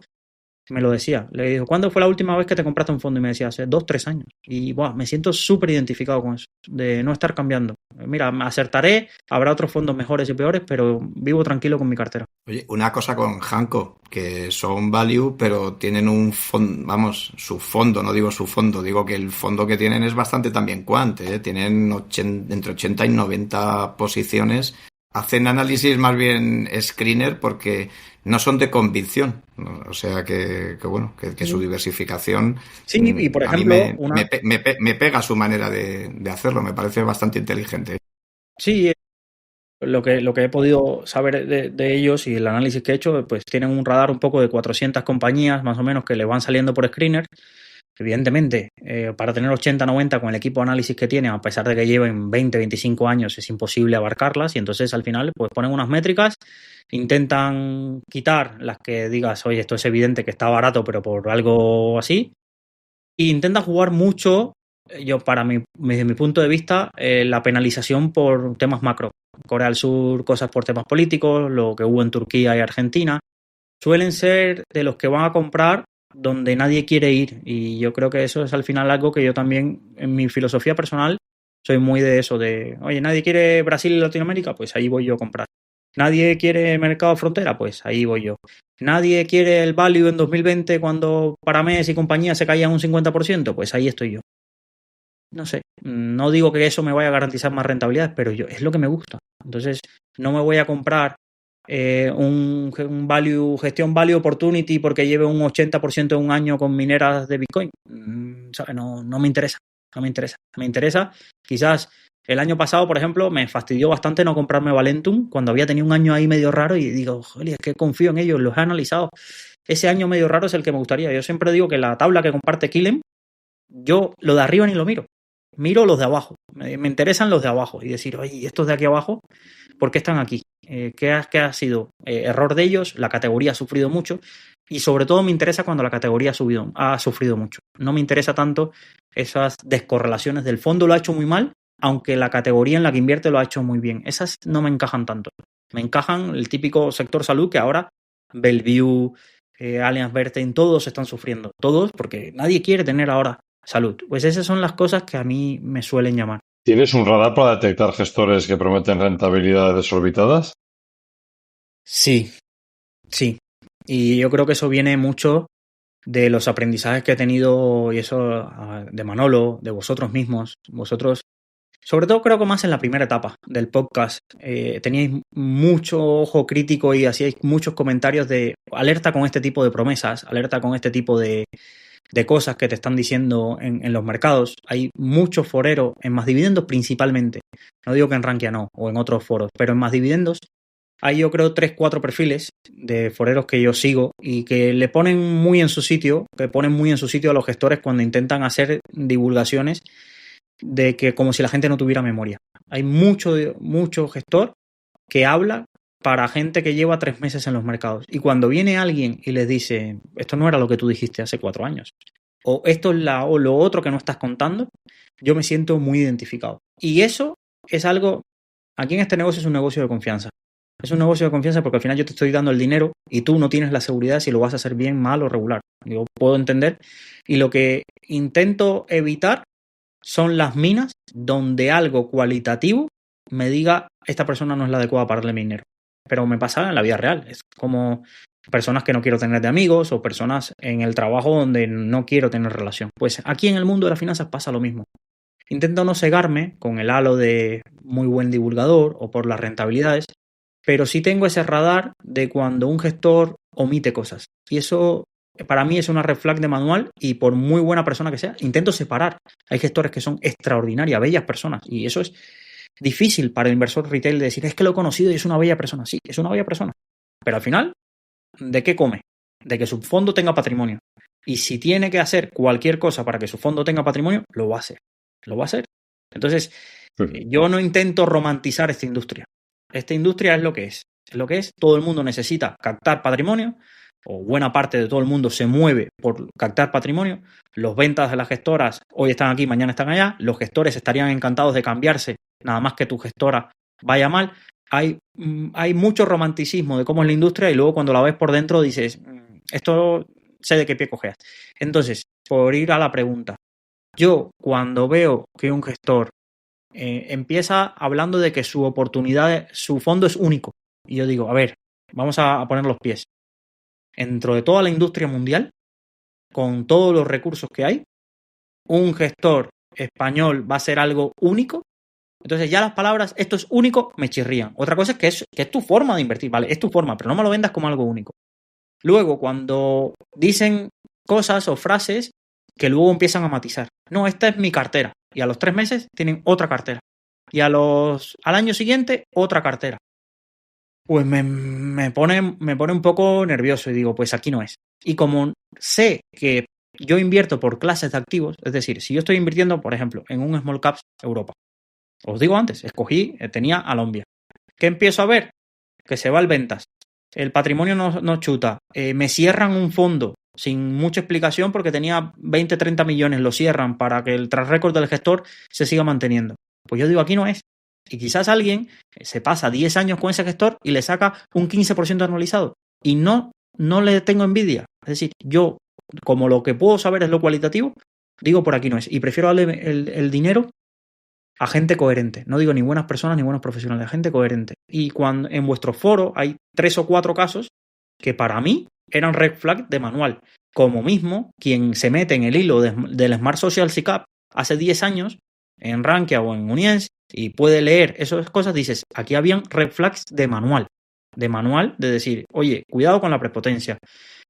me lo decía. Le digo, ¿cuándo fue la última vez que te compraste un fondo? Y me decía, hace 2, 3 años. Y me siento súper identificado con eso, de no estar cambiando. Mira, me acertaré, habrá otros fondos mejores y peores, pero vivo tranquilo con mi cartera. Oye, una cosa con Hanko, que son value, pero tienen un fondo, vamos, su fondo, no digo su fondo, digo que el fondo que tienen es bastante también quant, ¿eh? Tienen entre 80 y 90 posiciones. Hacen análisis más bien screener porque no son de convicción, ¿no? O sea que bueno, que su diversificación, sí, y por ejemplo, me pega su manera de hacerlo, me parece bastante inteligente. Sí, lo que he podido saber de ellos y el análisis que he hecho, pues tienen un radar un poco de 400 compañías más o menos que le van saliendo por screener. Evidentemente, para tener 80-90 con el equipo de análisis que tienen, a pesar de que lleven 20-25 años, es imposible abarcarlas, y entonces al final pues ponen unas métricas, intentan quitar las que digas, oye, esto es evidente que está barato, pero por algo así, e intentan jugar mucho, desde mi punto de vista, la penalización por temas macro. Corea del Sur, cosas por temas políticos, lo que hubo en Turquía y Argentina, suelen ser de los que van a comprar donde nadie quiere ir, y yo creo que eso es al final algo que yo también, en mi filosofía personal, soy muy de eso, de, oye, nadie quiere Brasil y Latinoamérica, pues ahí voy yo a comprar. Nadie quiere mercado frontera, pues ahí voy yo. Nadie quiere el value en 2020 cuando Paramés y compañía se caían un 50%, pues ahí estoy yo. No sé, no digo que eso me vaya a garantizar más rentabilidad, pero es lo que me gusta. Entonces, no me voy a comprar un gestión value opportunity porque lleve un 80% de un año con mineras de Bitcoin. ¿Sabes? No me interesa. Me interesa. Quizás el año pasado, por ejemplo, me fastidió bastante no comprarme Valentum cuando había tenido un año ahí medio raro, y digo, joder, es que confío en ellos, los he analizado. Ese año medio raro es el que me gustaría. Yo siempre digo que la tabla que comparte Killen, yo lo de arriba ni lo miro. Miro los de abajo. Me interesan los de abajo y decir, oye, estos de aquí abajo, ¿por qué están aquí? ¿Qué ha sido error de ellos? La categoría ha sufrido mucho, y sobre todo me interesa cuando la categoría ha sufrido mucho. No me interesa tanto esas descorrelaciones del fondo, lo ha hecho muy mal, aunque la categoría en la que invierte lo ha hecho muy bien. Esas no me encajan tanto. Me encajan el típico sector salud, que ahora Bellevue, Allianz Bernstein, todos están sufriendo. Todos, porque nadie quiere tener ahora salud. Pues esas son las cosas que a mí me suelen llamar. ¿Tienes un radar para detectar gestores que prometen rentabilidades desorbitadas? Sí, sí. Y yo creo que eso viene mucho de los aprendizajes que he tenido, y eso de Manolo, de vosotros mismos. Vosotros, sobre todo creo que más en la primera etapa del podcast, teníais mucho ojo crítico y hacíais muchos comentarios de alerta con este tipo de promesas, alerta con este tipo de cosas que te están diciendo en los mercados. Hay muchos foreros en Más Dividendos principalmente. No digo que en Rankia no, o en otros foros, pero en Más Dividendos hay, yo creo, 3-4 perfiles de foreros que yo sigo y que le ponen muy en su sitio, que ponen muy en su sitio a los gestores cuando intentan hacer divulgaciones de que como si la gente no tuviera memoria. Hay mucho gestor que habla para gente que lleva 3 meses en los mercados. Y cuando viene alguien y les dice, esto no era lo que tú dijiste hace 4 años, o esto es o lo otro que no estás contando, yo me siento muy identificado. Y eso es algo, aquí en este negocio es un negocio de confianza. Es un negocio de confianza porque al final yo te estoy dando el dinero y tú no tienes la seguridad si lo vas a hacer bien, mal o regular. Yo puedo entender. Y lo que intento evitar son las minas donde algo cualitativo me diga esta persona no es la adecuada para darle mi dinero. Pero me pasa en la vida real. Es como personas que no quiero tener de amigos o personas en el trabajo donde no quiero tener relación. Pues aquí en el mundo de las finanzas pasa lo mismo. Intento no cegarme con el halo de muy buen divulgador o por las rentabilidades, pero sí tengo ese radar de cuando un gestor omite cosas. Y eso para mí es una red flag de manual y por muy buena persona que sea, intento separar. Hay gestores que son extraordinarias, bellas personas y eso es difícil para el inversor retail de decir, es que lo he conocido y es una bella persona. Sí, es una bella persona. Pero al final, ¿de qué come? De que su fondo tenga patrimonio. Y si tiene que hacer cualquier cosa para que su fondo tenga patrimonio, lo va a hacer. Lo va a hacer. Entonces, yo no intento romantizar esta industria. Esta industria es lo que es. Es lo que es. Todo el mundo necesita captar patrimonio, o buena parte de todo el mundo se mueve por captar patrimonio. Los ventas de las gestoras hoy están aquí, mañana están allá. Los gestores estarían encantados de cambiarse, nada más que tu gestora vaya mal. Hay mucho romanticismo de cómo es la industria y luego cuando la ves por dentro dices, esto sé de qué pie cojeas. Entonces, por ir a la pregunta, yo cuando veo que un gestor empieza hablando de que su oportunidad, su fondo es único, y yo digo, a ver, vamos a poner los pies. Dentro de toda la industria mundial, con todos los recursos que hay, un gestor español va a ser algo único. Entonces ya las palabras, esto es único, me chirrían. Otra cosa es que es tu forma de invertir, ¿vale? Es tu forma, pero no me lo vendas como algo único. Luego, cuando dicen cosas o frases que luego empiezan a matizar. No, esta es mi cartera. Y a los 3 meses tienen otra cartera. Y al año siguiente, otra cartera. Pues me pone un poco nervioso y digo, pues aquí no es. Y como sé que yo invierto por clases de activos, es decir, si yo estoy invirtiendo, por ejemplo, en un Small Caps Europa, os digo antes, tenía Alombia. ¿Qué empiezo a ver? Que se va al ventas. El patrimonio no chuta. Me cierran un fondo sin mucha explicación porque tenía 20, 30 millones, lo cierran para que el track record del gestor se siga manteniendo. Pues yo digo, aquí no es. Y quizás alguien se pasa 10 años con ese gestor y le saca un 15% anualizado. Y no le tengo envidia. Es decir, yo, como lo que puedo saber es lo cualitativo, digo por aquí no es. Y prefiero darle el dinero a gente coherente. No digo ni buenas personas ni buenos profesionales, a gente coherente. Y cuando en vuestro foro hay 3 o 4 casos que para mí eran red flag de manual. Como mismo, quien se mete en el hilo del Smart Social SICAV hace 10 años, en Rankia o en Uniens, y puede leer esas cosas, dices, aquí habían red flags de manual. De manual, de decir, oye, cuidado con la prepotencia,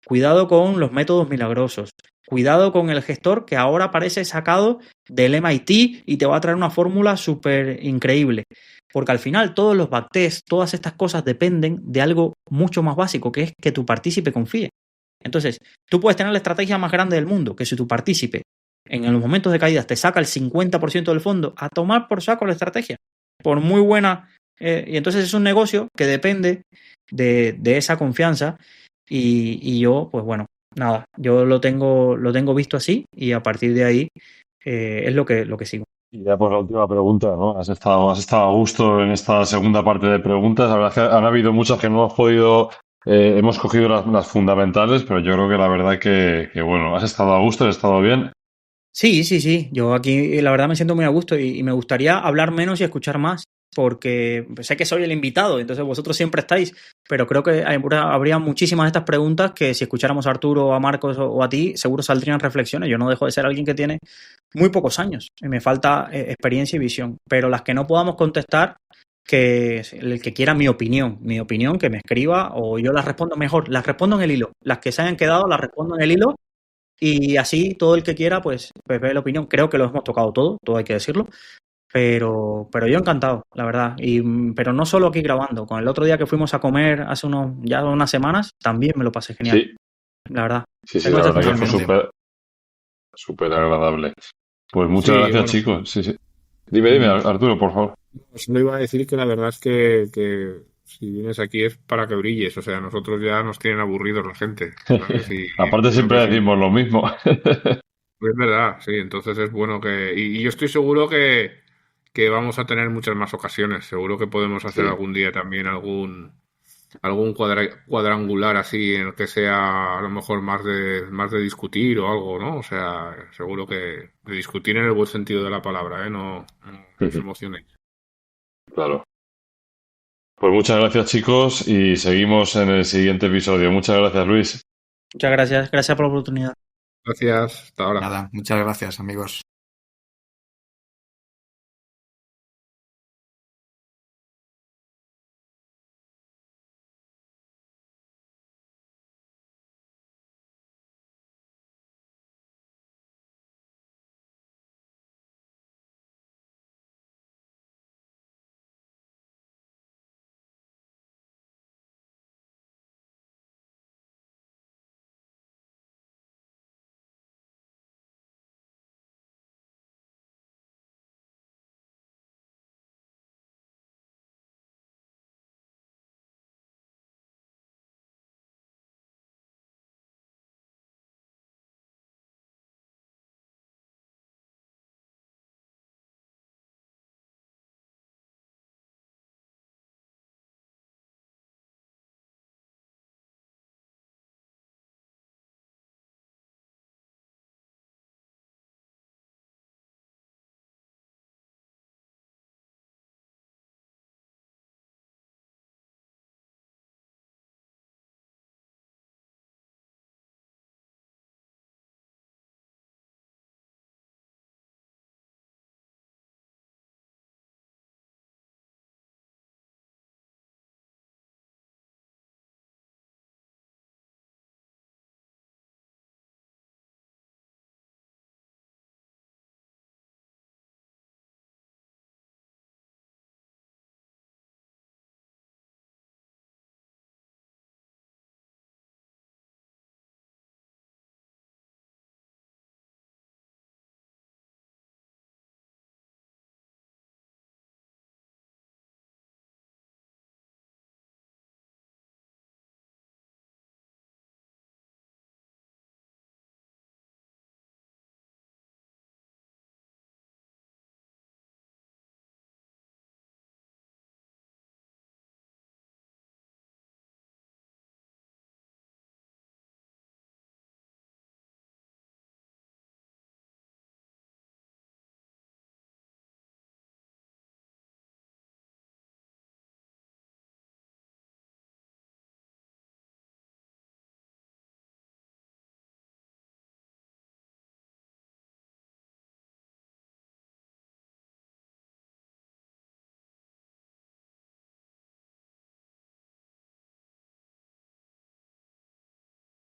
cuidado con los métodos milagrosos, cuidado con el gestor que ahora parece sacado del MIT y te va a traer una fórmula súper increíble. Porque al final todos los backtests, todas estas cosas dependen de algo mucho más básico, que es que tu partícipe confíe. Entonces, tú puedes tener la estrategia más grande del mundo, que si tu partícipe en los momentos de caídas te saca el 50% del fondo, a tomar por saco la estrategia. Por muy buena. Y entonces es un negocio que depende de esa confianza. Y yo, pues bueno, nada, yo lo tengo visto así y a partir de ahí es lo que sigo. Y ya pues la última pregunta, ¿no? Has estado a gusto en esta segunda parte de preguntas. La verdad es que han habido muchas que no hemos podido, hemos cogido las fundamentales, pero yo creo que la verdad que bueno, has estado a gusto, has estado bien. Sí. Yo aquí, la verdad, me siento muy a gusto y me gustaría hablar menos y escuchar más, porque sé que soy el invitado, entonces vosotros siempre estáis, pero creo que habría muchísimas de estas preguntas que si escucháramos a Arturo, a Marcos o a ti, seguro saldrían reflexiones. Yo no dejo de ser alguien que tiene muy pocos años y me falta experiencia y visión, pero las que no podamos contestar, que el que quiera mi opinión, que me escriba o yo las respondo mejor, las respondo en el hilo. Las que se hayan quedado las respondo en el hilo y así todo el que quiera pues ve la opinión. Creo que lo hemos tocado todo hay que decirlo, pero yo encantado, la verdad. Pero no solo aquí grabando, con el otro día que fuimos a comer hace ya unas semanas, también me lo pasé genial, Sí, la verdad. sí, Tengo la esa verdad que fue sensación. súper agradable. Pues muchas Sí, gracias, bueno. chicos. Sí. Dime, Ujú. Arturo, por favor. Solo iba a decir que la verdad es que si vienes aquí es para que brilles. O sea, nosotros ya nos tienen aburridos la gente, ¿sabes? Y Aparte creo que siempre sí. decimos lo mismo. Es verdad, sí. Entonces es bueno que... Y yo estoy seguro que vamos a tener muchas más ocasiones. Seguro que podemos hacer Sí, algún día también algún cuadrangular así en el que sea a lo mejor más de discutir o algo, ¿no? O sea, seguro que de discutir en el buen sentido de la palabra, ¿eh? No os emocionéis. claro. Pues muchas gracias, chicos, y seguimos en el siguiente episodio. Muchas gracias, Luis. Muchas gracias por la oportunidad. Gracias, hasta ahora. Nada, muchas gracias, amigos.